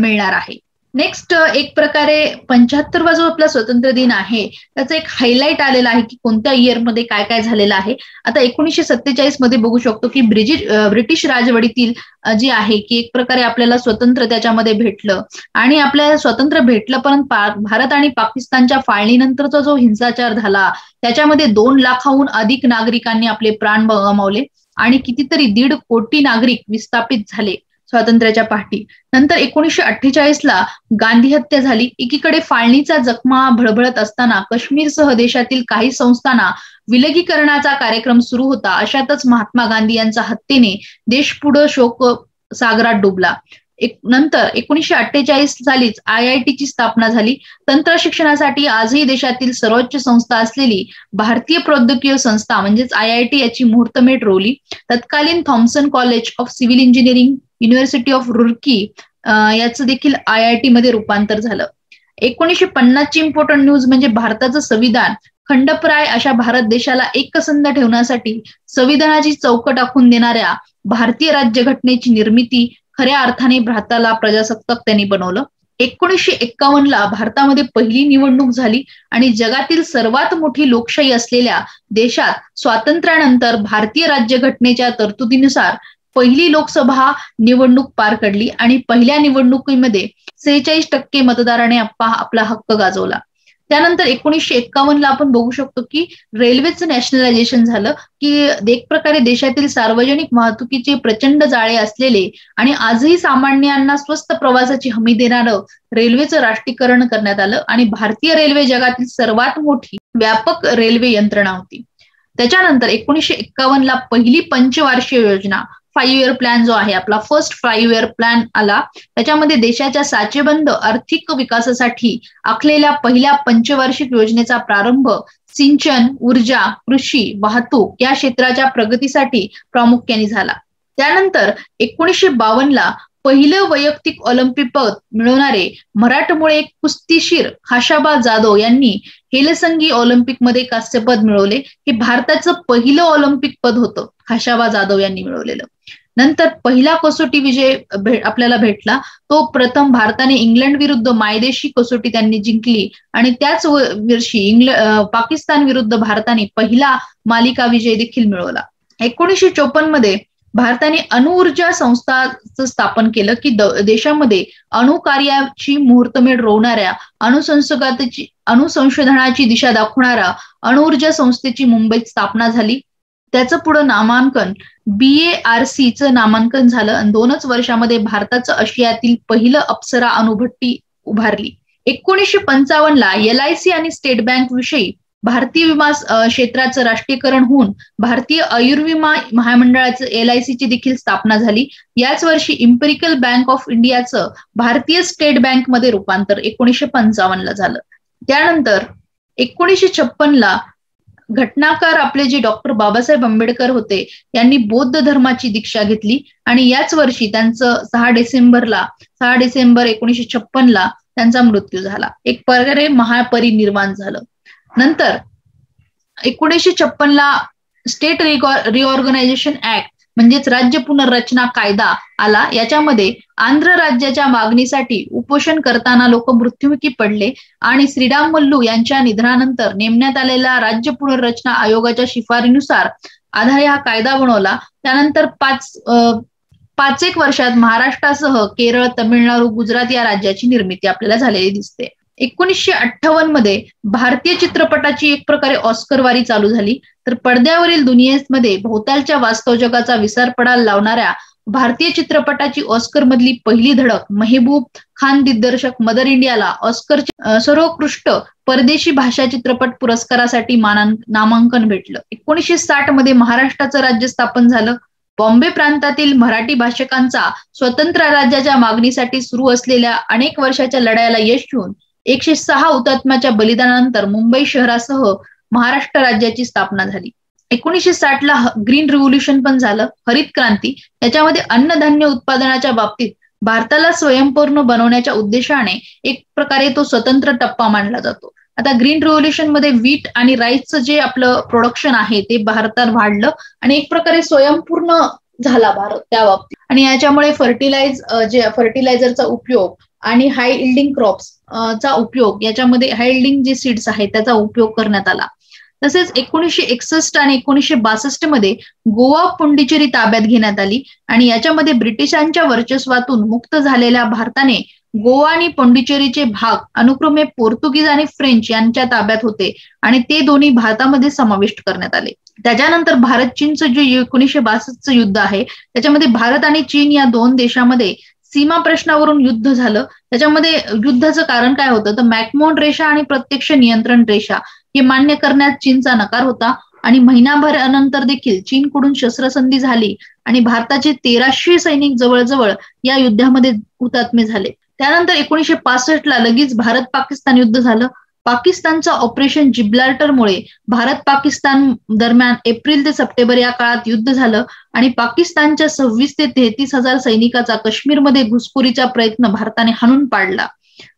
मिळणार आहे. नेक्स्ट एक प्रकारे 75वा जो आपला स्वातंत्र्य दिन आहे त्याचा एक हायलाइट आलेला आहे की कोणत्या इयरमध्ये काय काय झालेलं आहे. आता 1947 मध्ये बघू शकतो की ब्रिटिश राजवटीतील जे आहे की एक प्रकारे आपल्याला स्वतंत्र त्याच्यामध्ये भेटलं आणि आपल्याला स्वातंत्र्य भेटलं, पण भारत आणि पाकिस्तानच्या फाळणीनंतरचा जो हिंसाचार झाला त्याच्यामध्ये 2 लाखाहून अधिक नागरिकांनी आपले प्राण गमावले आणि कितीतरी 1.5 कोटी नागरिक विस्थापित झाले स्वातंत्र्याच्या पाठी. नंतर 1948 ला गांधी हत्या झाली. एकीकडे फाळणीचा जखमा भळभळत असताना काश्मीरसह देशातील काही संस्थांना विलगीकरणाचा कार्यक्रम सुरू होता. अशातच महात्मा गांधी यांच्या हत्येने देश पुढे शोक सागरात डुबला. नंतर 1948 सालीच IIT ची स्थापना झाली. तंत्र शिक्षणासाठी आजही देशातील सर्वोच्च संस्था असलेली भारतीय प्रौद्योगिकी संस्था म्हणजेच IIT याची मुहूर्तमेढ रोवली. तत्कालीन Thomson College of Civil Engineering, University of Roorkee याचं देखील IIT मध्ये रूपांतर झालं. 1950 ची इम्पॉर्टंट न्यूज म्हणजे भारताचं संविधान खंडप्राय अशा भारत देशाला एकसंध ठेवण्यासाठी संविधानाची चौकट आखून देणाऱ्या भारतीय राज्यघटनेची निर्मिती खऱ्या अर्थाने भारताला प्रजासत्ताक त्यांनी बनवलं. 1951 ला भारतामध्ये पहिली निवडणूक झाली आणि जगातील सर्वात मोठी लोकशाही असलेल्या देशात स्वातंत्र्यानंतर भारतीय राज्यघटनेच्या तरतुदीनुसार पहिली लोकसभा निवडणूक पार पडली आणि पहिल्या निवडणुकीमध्ये 46% मतदाराने आपला हक्क गाजवला. त्यानंतर 1951ला आपण बघू शकतो की रेल्वेचं नॅशनलायझेशन झालं, की एक प्रकारे देशातील सार्वजनिक वाहतुकीचे प्रचंड जाळे असलेले आणि आजही सामान्यांना स्वस्त प्रवासाची हमी देणारं रेल्वेचं राष्ट्रीयकरण करण्यात आलं आणि भारतीय रेल्वे जगातील सर्वात मोठी व्यापक रेल्वे यंत्रणा होती. त्याच्यानंतर 1951ला पहिली पंचवार्षिक योजना 5 इयर प्लॅन जो आहे आपला फर्स्ट 5 इयर प्लॅन आला. त्याच्यामध्ये देशाच्या साचेबंद आर्थिक विकासासाठी आखलेल्या पहिल्या पंचवार्षिक योजनेचा प्रारंभ सिंचन, ऊर्जा, कृषी, वाहतूक या क्षेत्राच्या प्रगतीसाठी प्रामुख्याने झाला. त्यानंतर 1952ला पहिलं वैयक्तिक ऑलिम्पिक पद मिळवणारे मराठमोळे कुस्तीशीर खाशाबा जाधव यांनी हेलसिंकी ऑलिम्पिकमध्ये कांस्यपद मिळवले. हे भारताचं पहिलं ऑलिम्पिक पद होतं खाशाबा जाधव यांनी मिळवलेलं. नंतर पहिला कसोटी विजय आपल्याला भेटला तो प्रथम भारताने इंग्लंड विरुद्ध मायदेशी कसोटी त्यांनी जिंकली आणि त्याच वर्षी पाकिस्तान विरुद्ध भारताने पहिला मालिका विजय देखील मिळवला. 1954 मध्ये भारताने अणुऊर्जा संस्थाचं स्थापन केलं की देशामध्ये अणुकार्याची मुहूर्तमेढ रोवणाऱ्या अणुसंशोधनाची दिशा दाखवणाऱ्या अणुऊर्जा संस्थेची मुंबईत स्थापना झाली. त्याचं पुढं नामांकन BARCचं नामांकन झालं आणि 2च वर्षामध्ये भारताचं आशियातील पहिलं अप्सरा अणुभट्टी उभारली. 1955ला LIC आणि स्टेट बँक विषयी भारतीय विमा क्षेत्राचं राष्ट्रीयकरण होऊन भारतीय आयुर्विमा महामंडळाचं LIC ची देखील स्थापना झाली. याच वर्षी इम्पेरिकल बँक ऑफ इंडियाचं भारतीय स्टेट बँकमध्ये रूपांतर 1955ला झालं. त्यानंतर 1956ला घटनाकार आपले जे डॉक्टर बाबासाहेब आंबेडकर होते यांनी बौद्ध धर्माची दीक्षा घेतली आणि याच वर्षी त्यांचं 6 डिसेंबर 1956ला त्यांचा मृत्यू झाला. एक प्रकारे महापरिनिर्वाण झालं. नंतर 1956ला स्टेट रिऑर्गनायझेशन ऍक्ट म्हणजेच राज्य पुनर्रचना कायदा आला. याच्यामध्ये आंध्र राज्याच्या मागणीसाठी उपोषण करताना लोक मृत्युमुखी पडले आणि श्रीरामल्लू यांच्या निधनानंतर नेमण्यात आलेल्या राज्य पुनर्रचना आयोगाच्या शिफारशीनुसार आधारे हा कायदा बनवला. त्यानंतर 5 वर्षात महाराष्ट्रासह केरळ, तमिळनाडू, गुजरात या राज्याची निर्मिती आपल्याला झालेली दिसते. 1958 मध्ये भारतीय चित्रपटाची एक प्रकारे ऑस्कर वारी चालू झाली. तर पडद्यावरील दुनियेमध्ये भोवतालच्या वास्तव जगाचा विसर पडायला लावणाऱ्या भारतीय चित्रपटाची ऑस्कर मधली पहिली धडक मेहबूब खान दिग्दर्शक मदर इंडियाला ऑस्कर सर्वोत्कृष्ट परदेशी भाषा चित्रपट पुरस्कारासाठी नामांकन भेटलं. 1960 मध्ये महाराष्ट्राचं राज्य स्थापन झालं. बॉम्बे प्रांतातील मराठी भाषकांचा स्वतंत्र राज्याच्या मागणीसाठी सुरू असलेल्या अनेक वर्षाच्या लढाईला यश येऊन 106 हुतात्म्याच्या बलिदानानंतर मुंबई शहरासह महाराष्ट्र राज्याची स्थापना झाली. 1960ला ग्रीन रिव्होल्युशन पण झालं, हरित क्रांती. याच्यामध्ये अन्नधान्य उत्पादनाच्या बाबतीत भारताला स्वयंपूर्ण बनवण्याच्या उद्देशाने एक प्रकारे तो स्वतंत्र टप्पा मानला जातो. आता ग्रीन रिव्होल्युशन मध्ये व्हीट आणि राईसचं जे आपलं प्रोडक्शन आहे ते भारतात वाढलं आणि एक प्रकारे स्वयंपूर्ण झाला भारत त्या बाबतीत. आणि याच्यामुळे फर्टिलायझरचा उपयोग आणि हाय इल्डिंग क्रॉप्स चा उपयोग, याच्यामध्ये हाय इल्डिंग जे सीड्स आहेत त्याचा उपयोग करण्यात आला. तसेच 1961 आणि 1962 मध्ये गोवा पुंडुचेरी ताब्यात घेण्यात आली आणि याच्यामध्ये ब्रिटिशांच्या वर्चस्वातून मुक्त झालेल्या भारताने गोवा आणि पुंडुचेरीचे भाग अनुक्रमे पोर्तुगीज आणि फ्रेंच यांच्या ताब्यात होते आणि ते दोन्ही भारतामध्ये समाविष्ट करण्यात आले. त्याच्यानंतर भारत चीनचं जे 1962चं युद्ध आहे त्याच्यामध्ये भारत आणि चीन या दोन देशांमध्ये सीमा प्रश्नावरून युद्ध झालं. त्याच्यामध्ये युद्धाचं कारण काय होतं तर मॅकमोहन रेषा आणि प्रत्यक्ष नियंत्रण रेषा हे मान्य करण्यात चीनचा नकार होता आणि महिनाभरानंतर देखील चीनकडून शस्त्रसंधी झाली आणि भारताचे 1300 सैनिक जवळजवळ या युद्धामध्ये हुतात्मे झाले. त्यानंतर 1965ला लगेच भारत पाकिस्तान युद्ध झालं. पाकिस्तानचं ऑपरेशन जिब्राल्टरमुळे भारत पाकिस्तान दरम्यान एप्रिल ते सप्टेंबर या काळात युद्ध झालं आणि पाकिस्तानच्या 26 ते 33 हजार सैनिकाचा काश्मीरमध्ये घुसखोरीचा प्रयत्न भारताने हाणून पाडला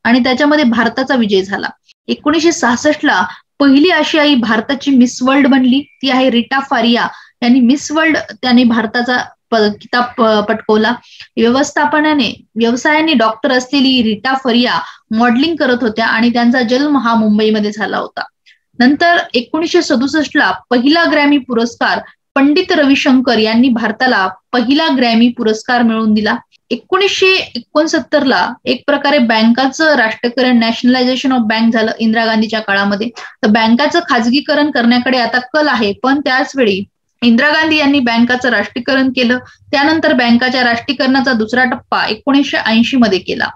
आणि त्याच्यामध्ये भारताचा विजय झाला. 1966ला पहिली आशियाई भारताची मिस वर्ल्ड बनली, ती आहे रीटा फारिया यांनी मिस वर्ल्ड त्यांनी भारताचा किताब पटकवला. व्यवसायाने डॉक्टर असलेली रीटा फारिया मॉडेलिंग करत होत्या आणि त्यांचा जन्म हा मुंबईमध्ये झाला होता. नंतर 1967ला पहिला ग्रॅमी पुरस्कार पंडित रविशंकर यांनी भारताला पहिला ग्रॅमी पुरस्कार मिळवून दिला. 1969ला एक प्रकारे बँकाचं राष्ट्रीयकरण, नॅशनलायझेशन ऑफ बँक झालं इंदिरा गांधीच्या काळामध्ये. तर बँकाचं खाजगीकरण करण्याकडे आता कल आहे, पण त्याच वेळी इंदिरा गांधी यांनी बँकाचं राष्ट्रीयकरण केलं. त्यानंतर बँकाच्या राष्ट्रीयकरणाचा दुसरा टप्पा 1980 मध्ये केला.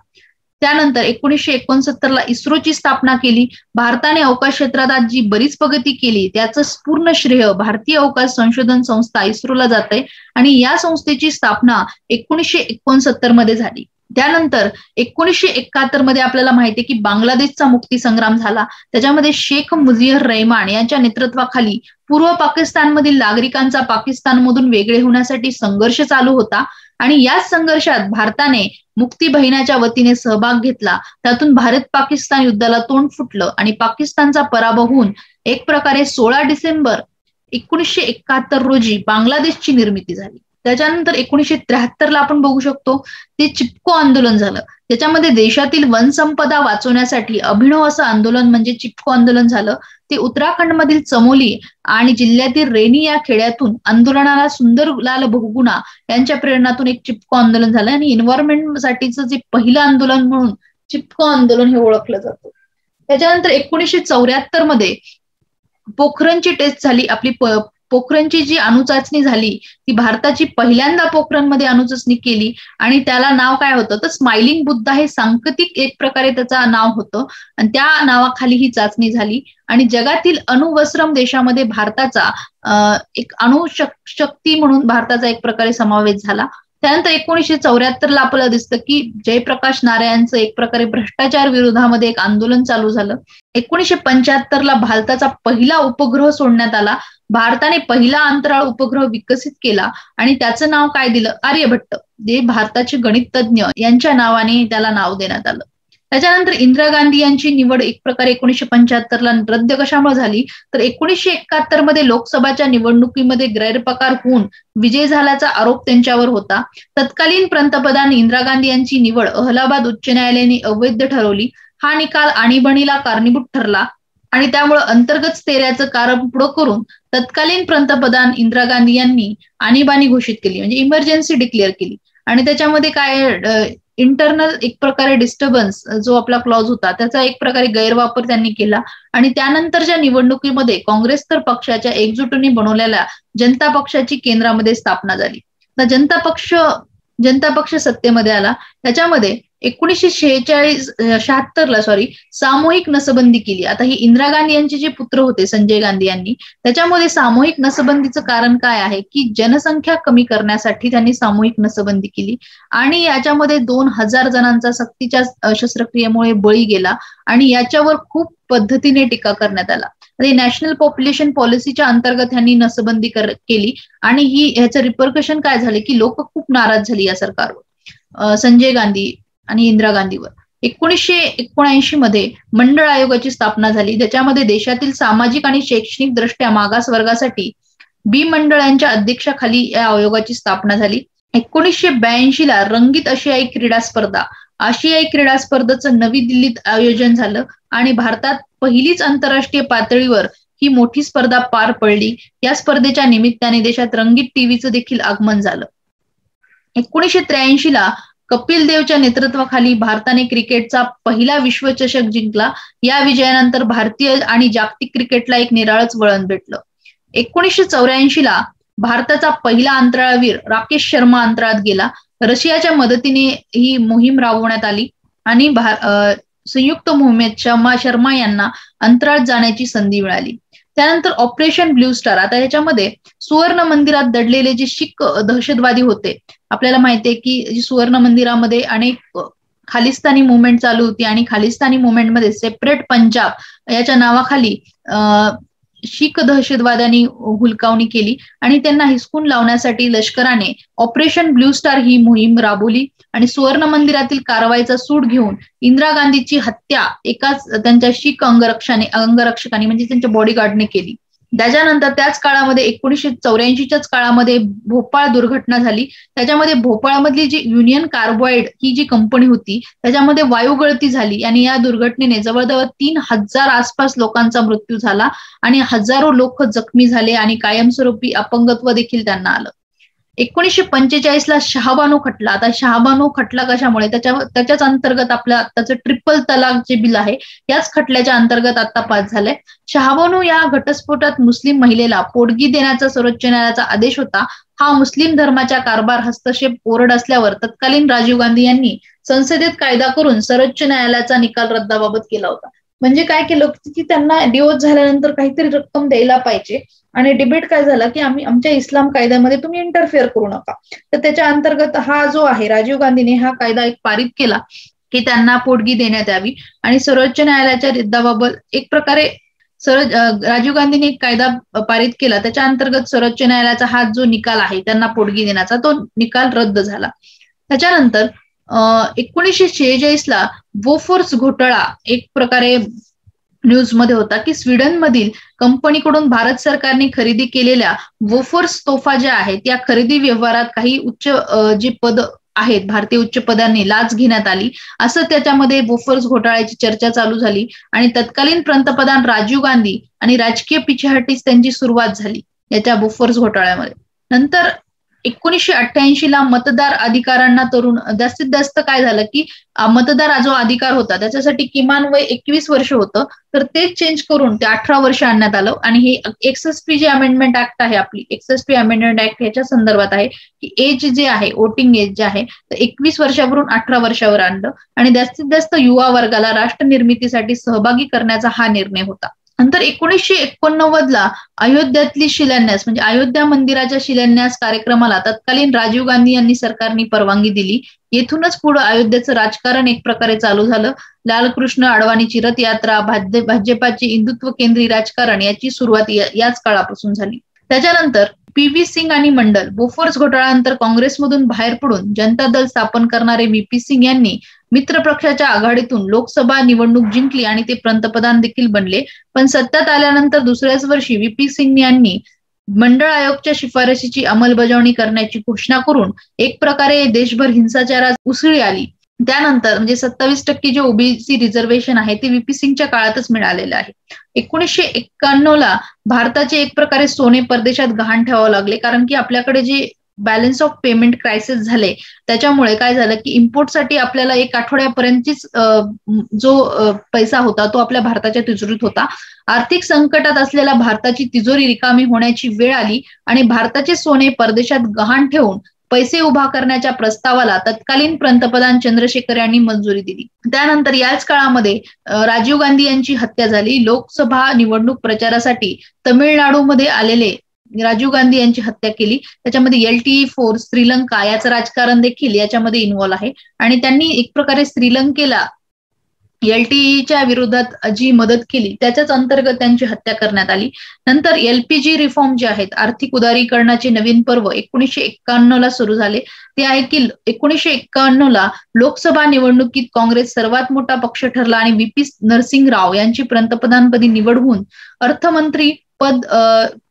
त्यानंतर 1969ला इस्रोची स्थापना केली. भारताने अवकाश क्षेत्रात आज जी बरीच प्रगती केली त्याचं पूर्ण श्रेय भारतीय अवकाश संशोधन संस्था इस्रोला जात आहे आणि या संस्थेची स्थापना 1969 मध्ये झाली. त्यानंतर 1971 मध्ये आपल्याला माहिती आहे की बांगलादेशचा मुक्ती संग्राम झाला. त्याच्यामध्ये शेख मुजीबर रहमान यांच्या नेतृत्वाखाली पूर्व पाकिस्तानमधील नागरिकांचा पाकिस्तानमधून वेगळे होण्यासाठी संघर्ष चालू होता आणि याच संघर्षात भारताने मुक्ती बहिणाच्या वतीने सहभाग घेतला. त्यातून भारत पाकिस्तान युद्धाला तोंड फुटलं आणि पाकिस्तानचा पराभव होऊन एक प्रकारे 16 डिसेंबर 1971 रोजी बांगलादेशची निर्मिती झाली. त्याच्यानंतर 1973ला आपण बघू शकतो ते चिपको आंदोलन झालं. त्याच्यामध्ये देशातील वनसंपदा वाचवण्यासाठी अभिनव असं आंदोलन म्हणजे चिपको आंदोलन झालं. ते उत्तराखंडमधील चमोली आणि जिल्ह्यातील रेनी या खेड्यातून आंदोलनाला सुंदरलाल बहुगुणा यांच्या प्रेरणातून एक चिपको आंदोलन झालं आणि एन्व्हायरमेंट साठीचं जे पहिलं आंदोलन म्हणून चिपको आंदोलन हे ओळखलं जातं. त्याच्यानंतर 1974 मध्ये पोखरणची टेस्ट झाली. आपली पोखरणची जी अणुचाचणी झाली ती भारताची पहिल्यांदा पोखरणमध्ये अणुचाचणी केली आणि त्याला नाव काय होतं तर स्माइलिंग बुद्धा हे सांकेतिक एक प्रकारे त्याचं नाव होतं आणि त्या नावाखाली ही चाचणी झाली आणि जगातील अणुवस्त्रम देशामध्ये भारताचा एक अणुशक्ती म्हणून भारताचा एक प्रकारे समावेश झाला. त्यानंतर 1974ला आपल्याला दिसतं की जयप्रकाश नारायणचं एक प्रकारे भ्रष्टाचार विरोधामध्ये एक आंदोलन चालू झालं. 1975ला भारताचा पहिला उपग्रह सोडण्यात आला. भारताने पहिला अंतराळ उपग्रह विकसित केला आणि त्याचं नाव काय दिलं आर्यभट्ट, जे भारताचे गणित तज्ज्ञ यांच्या नावाने त्याला नाव देण्यात आलं. त्याच्यानंतर इंदिरा गांधी यांची निवड एक प्रकारे 1975ला रद्द कशामुळे झाली तर 1971 मध्ये लोकसभाच्या निवडणुकीमध्ये गैरप्रकार होऊन विजय झाल्याचा आरोप त्यांच्यावर होता. तत्कालीन पंतप्रधान इंदिरा गांधी यांची निवड अलाहाबाद उच्च न्यायालयाने अवैध ठरवली. हा निकाल आणीबाणीला कारणीभूत ठरला आणि त्यामुळे अंतर्गत स्थैर्याचं कारण पुढं करून तत्कालीन पंतप्रधान इंदिरा गांधी यांनी आणीबाणी घोषित केली म्हणजे इमर्जन्सी डिक्लेअर केली आणि त्याच्यामध्ये काय इंटरनल एक प्रकारे डिस्टर्बन्स जो आपला क्लॉज होता त्याचा एक प्रकारे गैरवापर त्यांनी केला आणि त्यानंतरच्या निवडणुकीमध्ये काँग्रेस तर पक्षाच्या एकजुटीने बनवलेल्या जनता पक्षाची केंद्रामध्ये स्थापना झाली. तर जनता पक्ष सत्तेमध्ये आला. त्याच्यामध्ये 1976 सामूहिक नसबंदी केली. आता ही इंदिरा गांधी यांचे जे पुत्र होते संजय गांधी यांनी त्याच्यामध्ये सामूहिक नसबंदीचं कारण काय आहे की जनसंख्या कमी करण्यासाठी त्यांनी सामूहिक नसबंदी केली आणि याच्यामध्ये 2000 जणांचा सक्तीच्या शस्त्रक्रियेमुळे बळी गेला आणि याच्यावर खूप पद्धतीने टीका करण्यात आला. नॅशनल पॉप्युलेशन पॉलिसीच्या अंतर्गत ह्यांनी नसबंदी केली आणि ह्याचं रिपरकशन काय झाले की लोक खूप नाराज झाली या सरकारवर, संजय गांधी आणि इंदिरा गांधीवर. 1979 मध्ये मंडळ आयोगाची स्थापना झाली. ज्याच्यामध्ये देशातील सामाजिक आणि शैक्षणिक दृष्ट्या मागास वर्गासाठी बी मंडळांच्या अध्यक्षाखाली या आयोगाची स्थापना झाली. 1982ला रंगीत आशियाई क्रीडा स्पर्धेचं नवी दिल्लीत आयोजन झालं आणि भारतात पहिलीच आंतरराष्ट्रीय पातळीवर ही मोठी स्पर्धा पार पडली. या स्पर्धेच्या निमित्ताने देशात रंगीत टीव्हीचं देखील आगमन झालं. 1983ला कपिल देवच्या नेतृत्वाखाली भारताने क्रिकेटचा पहिला विश्वचषक जिंकला. या विजयानंतर भारतीय आणि जागतिक क्रिकेटला एक निराळच वळण भेटलं. 1984ला भारताचा पहिला अंतराळवीर राकेश शर्मा अंतराळात गेला. रशियाच्या मदतीने ही मोहीम राबवण्यात आली आणि संयुक्त मोहिमेत शर्मा यांना अंतराळात जाण्याची संधी मिळाली. त्यानंतर ऑपरेशन ब्ल्यू स्टार. आता ह्याच्यामध्ये सुवर्ण मंदिरात दडलेले जे शीख दहशतवादी होते, आपल्याला माहितीये की सुवर्ण मंदिरामध्ये अनेक खालिस्तानी मुवमेंट चालू होती आणि खालिस्तानी मुवमेंटमध्ये सेपरेट पंजाब याच्या नावाखाली शीख दहशतवाद्यांनी हुलकावणी केली आणि त्यांना हिसकून लावण्यासाठी लष्कराने ऑपरेशन ब्ल्यू स्टार ही मोहीम राबवली आणि सुवर्ण मंदिरातील कारवाईचा सूड घेऊन इंदिरा गांधीची हत्या एकाच त्यांच्या शीख अंगरक्षकाने म्हणजे त्यांच्या बॉडीगार्डने केली. त्याच्यानंतर त्याच काळामध्ये 1984च्याच काळामध्ये भोपाळ दुर्घटना झाली. त्याच्यामध्ये भोपाळमधली जी युनियन कार्बाइड ही जी कंपनी होती त्याच्यामध्ये वायुगळती झाली आणि या दुर्घटनेने जवळजवळ 3,000 आसपास लोकांचा मृत्यू झाला आणि हजारो लोक जखमी झाले आणि कायमस्वरूपी अपंगत्व देखील त्यांना आलं. 1945ला शहाबानो खटला. आता शहाबानो खटला कशामुळे, त्याच्याच अंतर्गत आपलं आत्ताचं ट्रिपल तलाक जे बिल आहे याच खटल्याच्या अंतर्गत आता पास झालंय. शहाबानो या घटस्फोटात मुस्लिम महिलेला पोटगी देण्याचा सर्वोच्च न्यायालयाचा आदेश होता. हा मुस्लिम धर्माच्या कारभार हस्तक्षेप ओरड असल्यावर तत्कालीन राजीव गांधी यांनी संसदेत कायदा करून सर्वोच्च न्यायालयाचा निकाल रद्दाबाबत केला होता. म्हणजे काय केलं की त्यांना डिवोर्स झाल्यानंतर काहीतरी रक्कम द्यायला पाहिजे आणि डिबेट काय झाला की आमच्या इस्लाम कायद्यामध्ये तुम्ही इंटरफेअर करू नका. तर त्याच्या अंतर्गत हा जो आहे राजीव गांधीने हा कायदा एक पारित केला की त्यांना पोटगी देण्यात यावी आणि सर्वोच्च न्यायालयाच्या रद्दाबाबत एक प्रकारे राजीव गांधीने एक कायदा पारित केला. त्याच्या अंतर्गत सर्वोच्च न्यायालयाचा हा जो निकाल आहे त्यांना पोटगी देण्याचा तो निकाल रद्द झाला. त्याच्यानंतर 1946ला बोफोर्स घोटाळा एक प्रकारे न्यूजमध्ये होता की स्वीडनमधील कंपनीकडून भारत सरकारने खरेदी केलेल्या बोफोर्स तोफा ज्या आहेत त्या खरेदी व्यवहारात काही उच्च जे पद आहेत भारतीय उच्च पदांनी लाच घेण्यात आली असं त्याच्यामध्ये बोफोर्स घोटाळ्याची चर्चा चालू झाली आणि तत्कालीन पंतप्रधान राजीव गांधी आणि राजकीय पिछेहाटीस त्यांची सुरुवात झाली याच्या बोफोर्स घोटाळ्यामध्ये. नंतर 1988ला मतदार अधिकारांना तरुण जास्तीत जास्त काय झालं की मतदार जो अधिकार होता त्याच्यासाठी किमान वय 21 वर्ष होतं तर ते चेंज करून ते 18 वर्ष आणण्यात आलं आणि हे 61 जे अमेंडमेंट ऍक्ट आहे आपली 61 अमेंडमेंट ऍक्ट याच्या संदर्भात आहे की एज जे आहे वोटिंग एज जे आहे तर 21 वर्षावरून 18 वर्षावर आणलं आणि जास्तीत जास्त युवा वर्गाला राष्ट्र निर्मितीसाठी सहभागी करण्याचा हा निर्णय होता. नंतर 1989ला अयोध्यातली शिलान्यास म्हणजे अयोध्या मंदिराच्या शिलान्यास कार्यक्रमाला तत्कालीन राजीव गांधी यांनी सरकारने परवानगी दिली. येथूनच पुढे अयोध्येचं राजकारण एक प्रकारे चालू झालं. लालकृष्ण अडवाणीची रथयात्रा भाजपाचे हिंदुत्व केंद्रीय राजकारण याची सुरुवात याच काळापासून झाली. त्याच्यानंतर पी.व्ही. सिंग आणि मंडल बोफोर्स घोटाळ्यानंतर काँग्रेसमधून बाहेर पडून जनता दल स्थापन करणारे व्ही.पी. सिंग यांनी मित्र पक्षाच्या आघाडीतून लोकसभा निवडणूक जिंकली आणि ते पंतप्रधान देखील बनले. पण सत्तेत आल्यानंतर दुसऱ्याच वर्षी व्ही.पी. सिंग यांनी मंडळ आयोगच्या शिफारशीची अंमलबजावणी करण्याची घोषणा करून एक प्रकारे देशभर हिंसाचारात उसळी आली. त्यानंतर म्हणजे 27% जे ओबीसी रिझर्वेशन आहे ते व्ही.पी. सिंगच्या काळातच मिळालेलं आहे. 1991ला भारताचे एक प्रकारे सोने परदेशात गहाण ठेवावं लागले कारण की आपल्याकडे जे बॅलन्स ऑफ पेमेंट क्रायसिस झाले त्याच्यामुळे काय झालं की इम्पोर्टसाठी आपल्याला एक आठवड्यापर्यंतच जो पैसा होता तो आपल्या भारताच्या तिजोरीत होता. आर्थिक संकटात असलेल्या भारताची तिजोरी रिकामी होण्याची वेळ आली आणि भारताचे सोने परदेशात गहाण ठेवून पैसे उभा करण्याच्या प्रस्तावाला तत्कालीन पंतप्रधान चंद्रशेखर यांनी मंजुरी दिली. त्यानंतर याच काळामध्ये राजीव गांधी यांची हत्या झाली. लोकसभा निवडणूक प्रचारासाठी तमिळनाडूमध्ये आलेले राजीव गांधी यांची हत्या केली. त्याच्यामध्ये LTE फोर्स श्रीलंका याचं राजकारण देखील याच्यामध्ये इन्व्हॉल्व आहे आणि त्यांनी एक प्रकारे श्रीलंकेला LTEच्या विरोधात जी मदत केली त्याच्याच अंतर्गत त्यांची हत्या करण्यात आली. नंतर LPG रिफॉर्म जे आहेत आर्थिक उदारीकरणाचे नवीन पर्व 1951ला सुरू झाले. ते आहे की 1951ला लोकसभा निवडणुकीत काँग्रेस सर्वात मोठा पक्ष ठरला आणि व्ही.पी. नरसिंह राव यांची पंतप्रधानपदी निवड होऊन अर्थमंत्री पद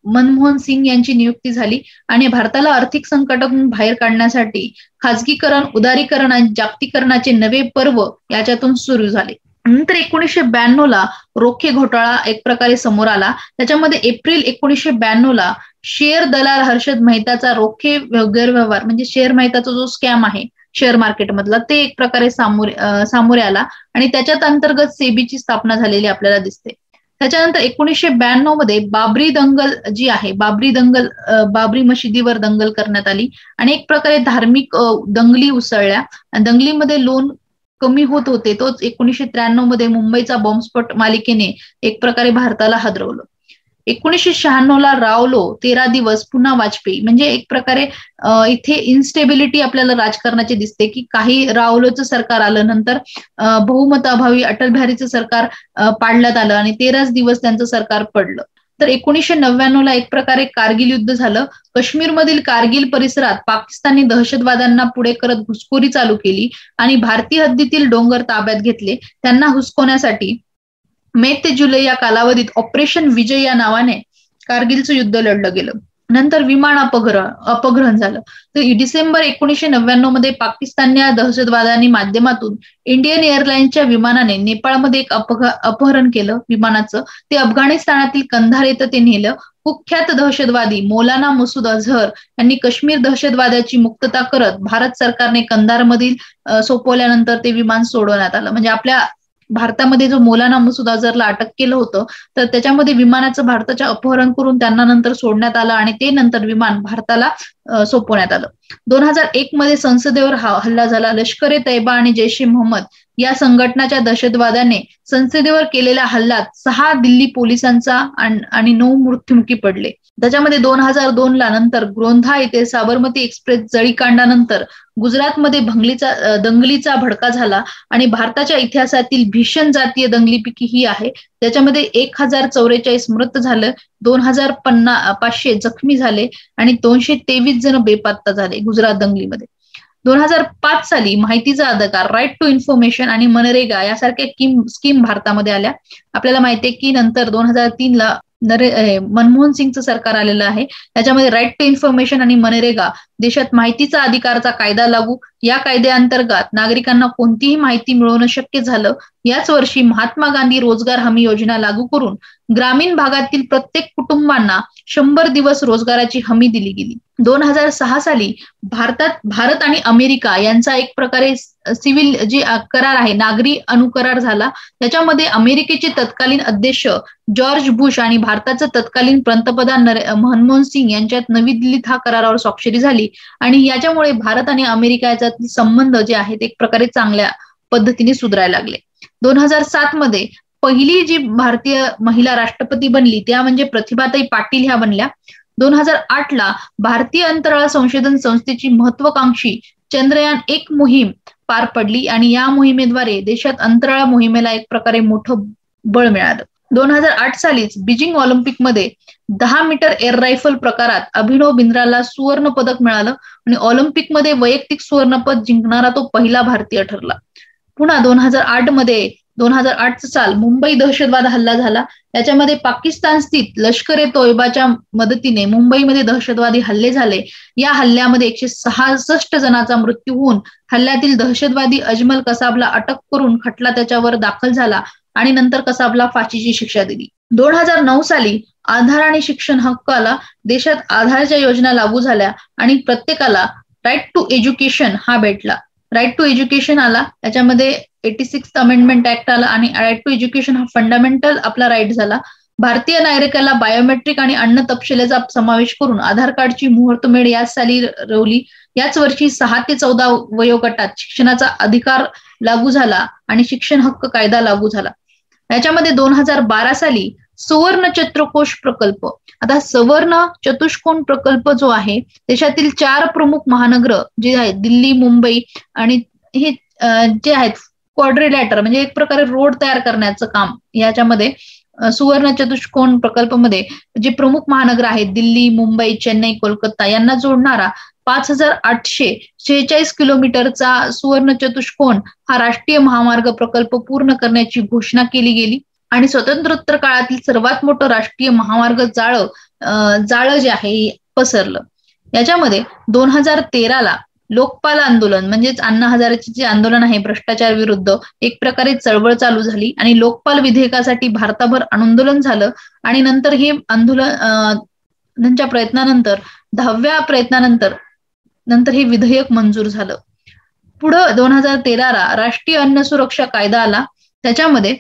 मनमोहन सिंग यांची नियुक्ती झाली आणि भारताला आर्थिक संकटातून बाहेर काढण्यासाठी खाजगीकरण उदारीकरण आणि जागतिकीकरणाचे नवे पर्व याच्यातून सुरू झाले. नंतर 1992ला रोखे घोटाळा एक प्रकारे समोर आला. त्याच्यामध्ये एप्रिल 1992ला शेअर दलाल हर्षद मेहताचा रोखे गैरव्यवहार म्हणजे शेअर मेहताचा जो स्कॅम आहे शेअर मार्केटमधला ते एक प्रकारे सामोरे आला आणि त्याच्यात अंतर्गत सेबीची स्थापना झालेली आपल्याला दिसते. त्याच्यानंतर 1992 मध्ये बाबरी दंगल जी आहे बाबरी मशिदीवर दंगल करण्यात आली आणि एक प्रकारे धार्मिक दंगली उसळल्या. दंगलीमध्ये लोन कमी होत होते तोच 1993 मध्ये मुंबईचा बॉम्बस्फोट मालिकेने एक प्रकारे भारताला हादरवलं. 1996ला रावलो 13 दिवस पुन्हा वाजपेयी म्हणजे एक प्रकारे इथे इन्स्टेबिलिटी आपल्याला राजकारणाची दिसते की काही रावलोचं सरकार आलं नंतर बहुमताभावी अटल बिहारीचं सरकार पाडण्यात आलं आणि 13 दिवस त्यांचं सरकार पडलं. तर 1999ला एक प्रकारे कारगिल युद्ध झालं. काश्मीरमधील कारगिल परिसरात पाकिस्तानी दहशतवाद्यांना पुढे करत घुसखोरी चालू केली आणि भारतीय हद्दीतील डोंगर ताब्यात घेतले. त्यांना हुसकवण्यासाठी मे ते जुलै या कालावधीत ऑपरेशन विजय या नावाने कारगिलचं युद्ध लढलं गेलं. नंतर विमान अपहरण झालं. तर डिसेंबर 1999 मध्ये पाकिस्तानच्या दहशतवादानी माध्यमातून इंडियन एअरलाइन्सच्या विमानाने नेपाळमध्ये एक अपहरण केलं विमानाचं. ते अफगाणिस्तानातील कंधार येथे ते नेलं. कुख्यात दहशतवादी मौलाना मसूद अझहर यांनी काश्मीर दहशतवादाची मुक्तता करत भारत सरकारने कंधारमधील सोपवल्यानंतर ते विमान सोडवण्यात आलं. म्हणजे आपल्या भारतामध्ये जो मौलाना मसूद अझहरला अटक केलं होतं, तर त्याच्यामध्ये विमानाचं भारताच्या अपहरण करून त्यांना नंतर सोडण्यात आलं आणि ते नंतर विमान भारताला सोपवण्यात आलं. 2001 मध्ये संसदेवर हल्ला झाला. लष्कर ए तैयबा आणि जैश ए मोहम्मद या संघटनाच्या दहशतवाद्याने संसदेवर केलेल्या हल्ल्यात 6 दिल्ली पोलिसांचा आणि 9 मृत्युमुखी पडले. त्याच्यामध्ये 2002 ला नंतर ग्रोंधा येथे साबरमती एक्सप्रेस जळीकांडानंतर गुजरातमध्ये दंगलीचा भडका झाला आणि भारताच्या इतिहासातील भीषण जातीय दंगलीपैकी ही आहे. त्याच्यामध्ये 1044 मृत झालं, 2500 जखमी झाले आणि 223 जण बेपत्ता झाले गुजरात दंगलीमध्ये. 2005 साली माहितीचा अधिकार, राईट टू इन्फॉर्मेशन आणि मनरेगा यासारख्या स्कीम भारतामध्ये आल्या. आपल्याला माहितीये की नंतर 2003 ला मनमोहन सिंगचं सरकार आलेलं आहे. त्याच्यामध्ये राईट टू इन्फॉर्मेशन आणि मनरेगा देशात माहितीचा अधिकारचा कायदा लागू. या कायद्याअंतर्गत नागरिकांना कोणतीही माहिती मिळवणं शक्य झालं. याच वर्षी महात्मा गांधी रोजगार हमी योजना लागू करून ग्रामीण भागातील प्रत्येक कुटुंबांना 100 दिवस रोजगाराची हमी दिली गेली. 2006 साली भारत आणि अमेरिका यांचा एक प्रकारे सिव्हिल जे करार आहे, नागरी अनुकरार झाला. त्याच्यामध्ये अमेरिकेचे तत्कालीन अध्यक्ष जॉर्ज बुश आणि भारताचं तत्कालीन पंतप्रधान मनमोहन सिंग यांच्यात नवी दिल्लीत हा करारावर स्वाक्षरी झाली आणि याच्यामुळे भारत आणि अमेरिका याच्यातील संबंध जे आहेत एक प्रकारे चांगल्या पद्धतीने सुधारायला लागले. 2007 मध्ये पहिली जी भारतीय महिला राष्ट्रपती बनली त्या म्हणजे प्रतिभाताई पाटील ह्या बनल्या. 2008 ला भारतीय अंतराळ संशोधन संस्थेची महत्वाकांक्षी चंद्रयान-1 मोहीम पार पडली आणि या मोहिमेद्वारे देशात अंतराळ मोहिमेला एक प्रकारे मोठं बळ मिळालं. 2008 सालीच बीजिंग ऑलिम्पिकमध्ये 10 मीटर एअर रायफल प्रकारात अभिनव बिंद्राला सुवर्ण पदक मिळालं आणि ऑलिम्पिकमध्ये वैयक्तिक सुवर्णपदक जिंकणारा तो पहिला भारतीय ठरला. पुन्हा 2008 साल मुंबई दहशतवाद हल्ला झाला. त्याच्यामध्ये पाकिस्तान स्थित लष्कर ए तोयबाच्या मदतीने मुंबईमध्ये दहशतवादी हल्ले झाले. या हल्ल्यामध्ये 166 जणांचा मृत्यू होऊन हल्ल्यातील दहशतवादी अजमल कसाबला अटक करून खटला त्याच्यावर दाखल झाला आणि नंतर कसाबला फाशीची शिक्षा दिली. 2009 साली आधार आणि शिक्षण हक्क आला. देशात आधारच्या योजना लागू झाल्या आणि प्रत्येकाला राईट टू एज्युकेशन हा भेटला. राईट टू एज्युकेशन आला, त्याच्यामध्ये 86th अमेंडमेंट ऍक्ट आला आणि राईट टू एज्युकेशन हा फंडामेंटल आपला राईट झाला. भारतीय नागरिकाला बायोमेट्रिक आणि अन्न तपशिलाचा समावेश करून आधार कार्डची मुहूर्तमेढ याच साली रोवली. याच वर्षी 6 ते 14 वयोगटात शिक्षणाचा अधिकार लागू झाला आणि शिक्षण हक्क कायदा लागू झाला. याच्यामध्ये 2012 साली सुवर्ण चतुष्कोण प्रकल्प. आता सुवर्ण चतुष्कोण प्रकल्प जो आहे देशातील 4 प्रमुख महानगर जे आहेत दिल्ली, मुंबई आणि हे जे आहेत क्वाड्रिलॅटर म्हणजे एक प्रकारे रोड तयार करण्याचं काम. याच्यामध्ये सुवर्ण चतुष्कोण प्रकल्पामध्ये जे प्रमुख महानगर आहेत दिल्ली, मुंबई, चेन्नई, कोलकाता यांना जोडणारा 5846 किलोमीटरचा सुवर्ण चतुष्कोण हा राष्ट्रीय महामार्ग प्रकल्प पूर्ण करण्याची घोषणा केली गेली आणि स्वतंत्रोत्तर काळातील सर्वात मोठं राष्ट्रीय महामार्ग जाळं जे आहे पसरलं. याच्यामध्ये 2013 ला लोकपाल आंदोलन म्हणजेच अण्णा हजारेचे जे आंदोलन आहे भ्रष्टाचार विरुद्ध एक प्रकारे चळवळ चालू झाली आणि लोकपाल विधेयकासाठी भारताभर आंदोलन झालं आणि नंतर हे आंदोलन त्यांच्या प्रयत्नानंतर 10व्या प्रयत्नानंतर हे विधेयक मंजूर झालं. पुढं 2013 ला राष्ट्रीय अन्न सुरक्षा कायदा आला. त्याच्यामध्ये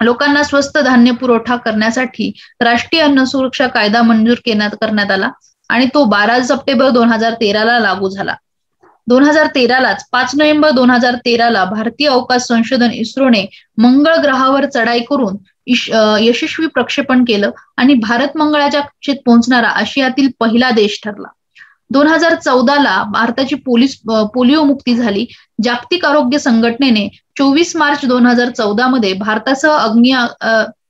लोकांना स्वस्त धान्य पुरवठा करण्यासाठी राष्ट्रीय अन्न सुरक्षा कायदा मंजूर करण्यात आला आणि तो 12 सप्टेंबर 2013 ला लागू झाला. 2013 लाच 5 नोव्हेंबर 2013 ला भारतीय अवकाश संशोधन इस्रोने मंगळ ग्रहावर चढाई करून यशस्वी प्रक्षेपण केलं आणि भारत मंगळाच्या कक्षेत पोहोचणारा आशियातील पहिला देश ठरला. 2014 ला भारताची पोलिओ मुक्ती झाली. जागतिक आरोग्य संघटनेने 24 मार्च 2014 मध्ये भारतासह आग्नेय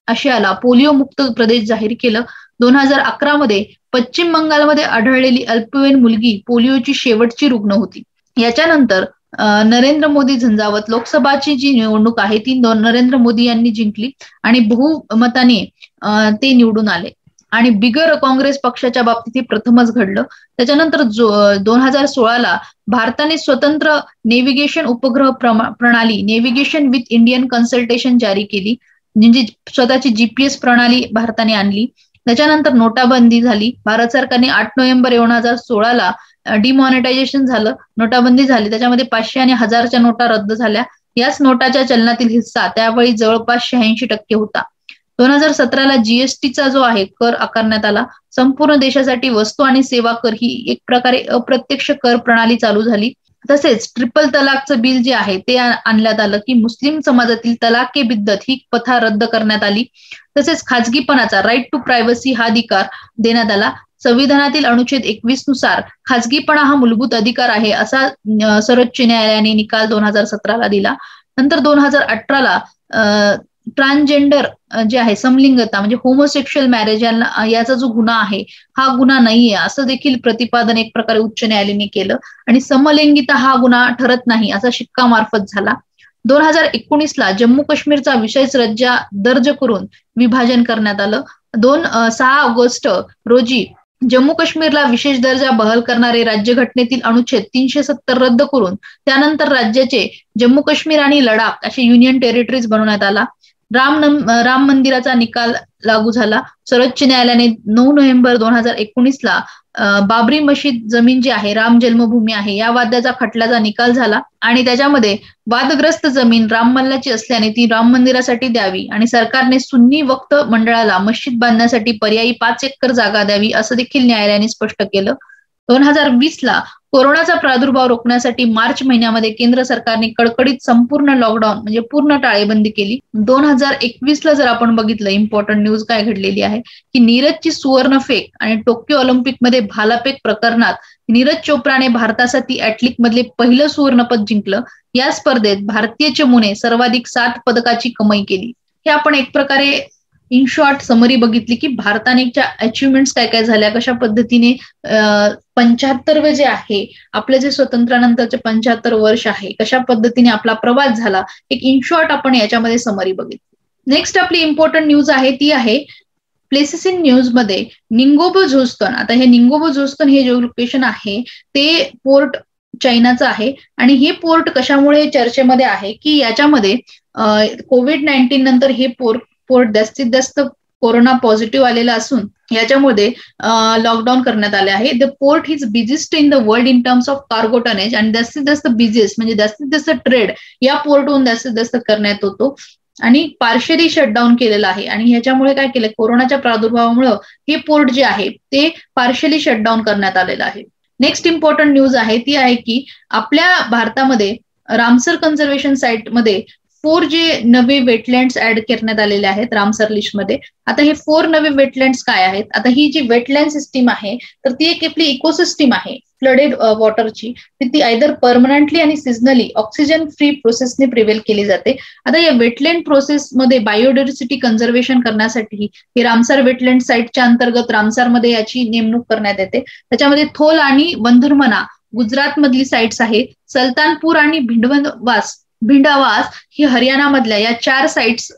आशियाला पोलिओ मुक्त प्रदेश जाहीर केलं. 2011 मध्ये पश्चिम बंगालमध्ये आढळलेली अल्पवयीन मुलगी पोलिओची शेवटची रुग्ण होती. याच्यानंतर नरेंद्र मोदी झंझावत लोकसभाची जी निवडणूक आहे ती नरेंद्र मोदी यांनी जिंकली आणि बहुमताने ते निवडून आले आणि बिगर काँग्रेस पक्षाच्या बाबतीत हे प्रथमच घडलं. त्याच्यानंतर 2016ला भारताने स्वतंत्र नेव्हिगेशन उपग्रह प्रणाली नेव्हिगेशन विथ इंडियन कन्सल्टेशन जारी केली, म्हणजे स्वतःची जीपीएस प्रणाली भारताने आणली. त्याच्यानंतर नोटाबंदी झाली. भारत सरकारने 8 नोव्हेंबर 2016ला डिमॉनिटायझेशन झालं, नोटाबंदी झाली. त्याच्यामध्ये 500 आणि 1000च्या नोटा रद्द झाल्या. याच नोटाच्या चलनातील हिस्सा त्यावेळी जवळपास 86% होता. 2017ला जीएसटीचा जो आहे कर आकारण्यात आला. संपूर्ण देशासाठी वस्तू आणि सेवा कर ही एक प्रकारे अप्रत्यक्ष कर प्रणाली चालू झाली. तसेच ट्रिपल तलाकचं बिल जे आहे ते आणण्यात आलं की मुस्लिम समाजातील तलाक के बिद्दत ही प्रथा रद्द करण्यात आली. तसेच खाजगीपणाचा राईट टू प्रायव्हसी हा अधिकार देण्यात आला. संविधानातील अनुच्छेद 21 नुसार खाजगीपणा हा मूलभूत अधिकार आहे असा सर्वोच्च न्यायालयाने निकाल 2017ला दिला. नंतर 2018ला ट्रान्सजेंडर जे आहे समलिंगता म्हणजे होमोसेक्शुअल मॅरेज याचा जो गुन्हा आहे हा गुन्हा नाहीये असं देखील प्रतिपादन एक प्रकारे उच्च न्यायालयाने केलं आणि समलैंगिकता हा गुन्हा ठरत नाही असा शिक्का मार्फत झाला. 2019ला जम्मू काश्मीरचा विशेष दर्जा दर्ज करून विभाजन करण्यात आलं. 6 ऑगस्ट रोजी जम्मू काश्मीरला विशेष दर्जा बहाल करणारे राज्यघटनेतील अनुच्छेद 370 रद्द करून त्यानंतर राज्याचे जम्मू काश्मीर आणि लडाख असे युनियन टेरिटरीज बनवण्यात आला. राम मंदिराचा निकाल लागू झाला. सर्वोच्च न्यायालयाने 9 नोव्हेंबर 2019ला बाबरी मशीद जमीन जी आहे राम जन्मभूमी आहे या वादाचा खटल्याचा निकाल झाला आणि त्याच्यामध्ये वादग्रस्त जमीन राममल्लाची असल्याने ती राम मंदिरासाठी द्यावी आणि सरकारने सुन्नी वक्फ मंडळाला मस्जिद बांधण्यासाठी पर्यायी 5 एकर जागा द्यावी असं देखील न्यायालयाने स्पष्ट केलं. 2020ला कोरोनाचा प्रादुर्भाव रोखण्यासाठी मार्च महिन्यामध्ये केंद्र सरकारने कडकडीत संपूर्ण लॉकडाऊन म्हणजे पूर्ण टाळेबंदी केली. 2021ला जर आपण बघितलं इम्पॉर्टंट न्यूज काय घडलेली आहे की नीरजची सुवर्ण फेक आणि टोक्यो ऑलिम्पिकमध्ये भालाफेक प्रकरणात नीरज चोप्राने भारतासाठी ऍथलिट मधले पहिलं सुवर्णपदक जिंकलं. या स्पर्धेत भारतीय चमूने सर्वाधिक 7 पदकाची कमाई केली. हे आपण एक प्रकारे इन शॉर्ट समरी बघितली की भारताने अचिव्हमेंट्स काय काय झाल्या, कशा पद्धतीने 75 जे आहे आपलं जे स्वातंत्र्यानंतरचे 75 वर्ष आहे कशा पद्धतीने आपला प्रवास झाला, एक इन शॉर्ट आपण याच्यामध्ये समरी बघितली. नेक्स्ट आपली इम्पॉर्टंट न्यूज आहे ती आहे प्लेसेस इन न्यूज मध्ये निंगोबो झोस्तन. आता हे निंगोबो झोस्तन हे जे लोकेशन आहे ते पोर्ट चायनाचं आहे आणि हे पोर्ट कशामुळे चर्चेमध्ये आहे की याच्यामध्ये कोविड-19 नंतर हे पोर्ट जास्तीत जास्त कोरोना पॉझिटिव्ह आलेला असून याच्यामध्ये लॉकडाऊन करण्यात आले आहे. The port is busiest in the world in terms of cargo tonnage आणि जास्तीत जास्त बिझीस्ट म्हणजे जास्तीत जास्त ट्रेड या पोर्टहून जास्तीत जास्त करण्यात होतो आणि पार्शियली शटडाऊन केलेलं आहे. आणि ह्याच्यामुळे काय केलं, कोरोनाच्या प्रादुर्भावामुळे हे पोर्ट जे आहे ते पार्शियली शटडाऊन करण्यात आलेलं आहे. नेक्स्ट इम्पॉर्टंट न्यूज आहे ती आहे की आपल्या भारतामध्ये रामसर कन्झर्वेशन साईट मध्ये 4 जे नवे वेटलँड्स ऍड करण्यात आलेले आहेत रामसर लिस्ट मध्ये. आता हे 4 नवे वेटलँड्स काय आहेत, आता ही जी वेटलँड सिस्टीम आहे तर ती एक आपली इकोसिस्टीम आहे फ्लडेड वॉटरची, ती आयदर परमनंटली आणि सिझनली ऑक्सिजन फ्री प्रोसेसने प्रिव्हेल केली जाते. आता या वेटलँड प्रोसेसमध्ये बायोडायव्हर्सिटी कन्झर्वेशन करण्यासाठी ही रामसर वेटलँड साईटच्या अंतर्गत रामसरमध्ये याची नेमणूक करण्यात येते. त्याच्यामध्ये थोल आणि बंधुरमना गुजरात मधली साईट्स आहेत. सल्तानपूर आणि भिंडावास ही हरियाणा मधल्या या 4 साइट्स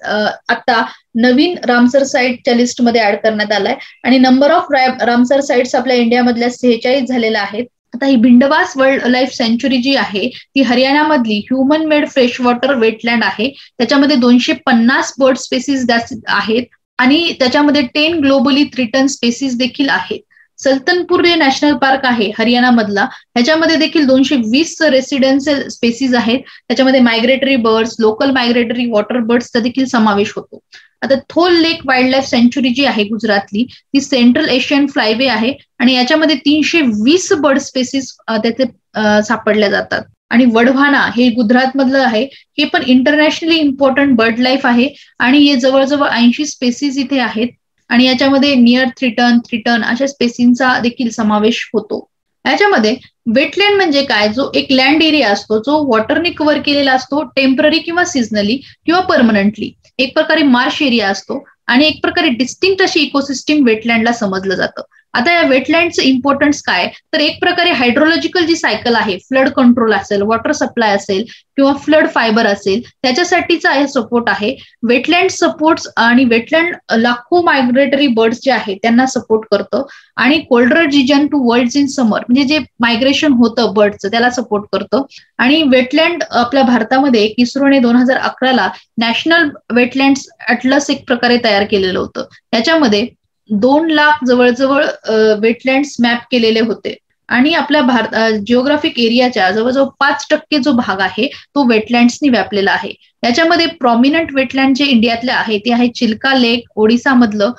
आता नवीन रामसर साईटच्या लिस्टमध्ये ऍड करण्यात आलाय आणि नंबर ऑफ रामसर साइट्स आपल्या इंडियामधल्या 46 झालेल्या आहेत. आता ही भिंडवास वर्ल्ड लाईफ सँच्युरी जी आहे ती हरियाणामधली human made fresh water wetland आहे. त्याच्यामध्ये 250 बर्ड स्पेसीज आहेत आणि त्याच्यामध्ये 10 ग्लोबली थ्रेटन स्पेसीज देखील आहेत. सल्तनपूर जे नॅशनल पार्क आहे हरियाणा मधला ह्याच्यामध्ये देखील 220 रेसिडेन्शियल स्पेसीज आहेत. त्याच्यामध्ये migratory birds, local migratory water बर्ड्सचा देखील समावेश होतो. आता थोल लेक वाईल्ड लाईफ सँच्युरी जी आहे गुजरातली ती सेंट्रल एशियन फ्लायवे आहे आणि याच्यामध्ये 320 बर्ड स्पेसीज त्याचे सापडल्या जातात. आणि वडवाना हे गुजरात मधलं आहे, हे पण इंटरनॅशनली इम्पॉर्टंट बर्ड लाईफ आहे आणि हे जवळजवळ 80 स्पेसीज इथे आहेत आणि याच्यामध्ये नियर थ्रिटन अशा स्पेसींचा देखील समावेश होतो. याच्यामध्ये वेटलँड म्हणजे काय, जो एक लँड एरिया असतो जो वॉटरने कव्हर केलेला असतो टेम्पररी किंवा सिझनली किंवा परमनंटली. एक प्रकारे मार्श एरिया असतो आणि एक प्रकारे डिस्टिंक्ट अशी इकोसिस्टीम वेटलँडला समजलं जातं. आता या वेटलँडचं इम्पॉर्टन्स काय, तर एक प्रकारे हायड्रोलॉजिकल जी सायकल आहे, फ्लड कंट्रोल असेल, वॉटर सप्लाय असेल किंवा फ्लड फायबर असेल, त्याच्यासाठीचा हे सपोर्ट आहे. वेटलँड सपोर्ट्स आणि वेटलँड लाखो मायग्रेटरी बर्ड्स जे आहेत त्यांना सपोर्ट करतं आणि colder region to world in summer, म्हणजे जे मायग्रेशन होतं बर्डचं त्याला सपोर्ट करतं. आणि वेटलँड आपल्या भारतामध्ये इस्रोने 2011 नॅशनल वेटलँड्स अॅटलस एक प्रकारे तयार केलेलं होतं. त्याच्यामध्ये 2 लाख जवळजवळ वेटलँड्स मॅप केलेले होते आणि आपल्या जिओग्राफिक एरियाच्या जवळजवळ 5% जो भाग आहे तो वेटलँड्सनी व्यापलेला आहे. याच्यामध्ये प्रॉमिनंट वेटलँड जे इंडियातले आहे ते आहे चिल्का लेक ओडिसा मधलं,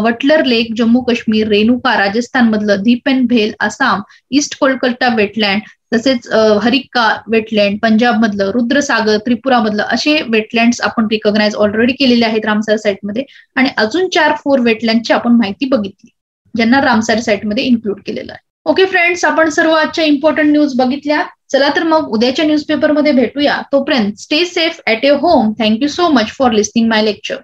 वटलर लेक जम्मू काश्मीर, रेणुका राजस्थान मधलं, Deepor Beel Assam, east Kolkata wetland, तसेच हरिक्का वेटलँड पंजाब मधलं, रुद्रसागर त्रिपुरा मधलं, असे वेटलँड्स आपण रिकॉग्नाइज ऑलरेडी केलेले आहेत रामसर साईटमध्ये. आणि अजून 4 वेटलँडची आपण माहिती बघितली ज्यांना रामसर साईटमध्ये इन्क्लूड केलेलं आहे. ओके फ्रेंड्स, आपण सर्व आजच्या इम्पॉर्टंट न्यूज बघितल्या. चला तर मग उद्याच्या न्यूजपेपरमध्ये भेटूया. तोपर्यंत stay safe at your home. Thank you so much for listening my lecture.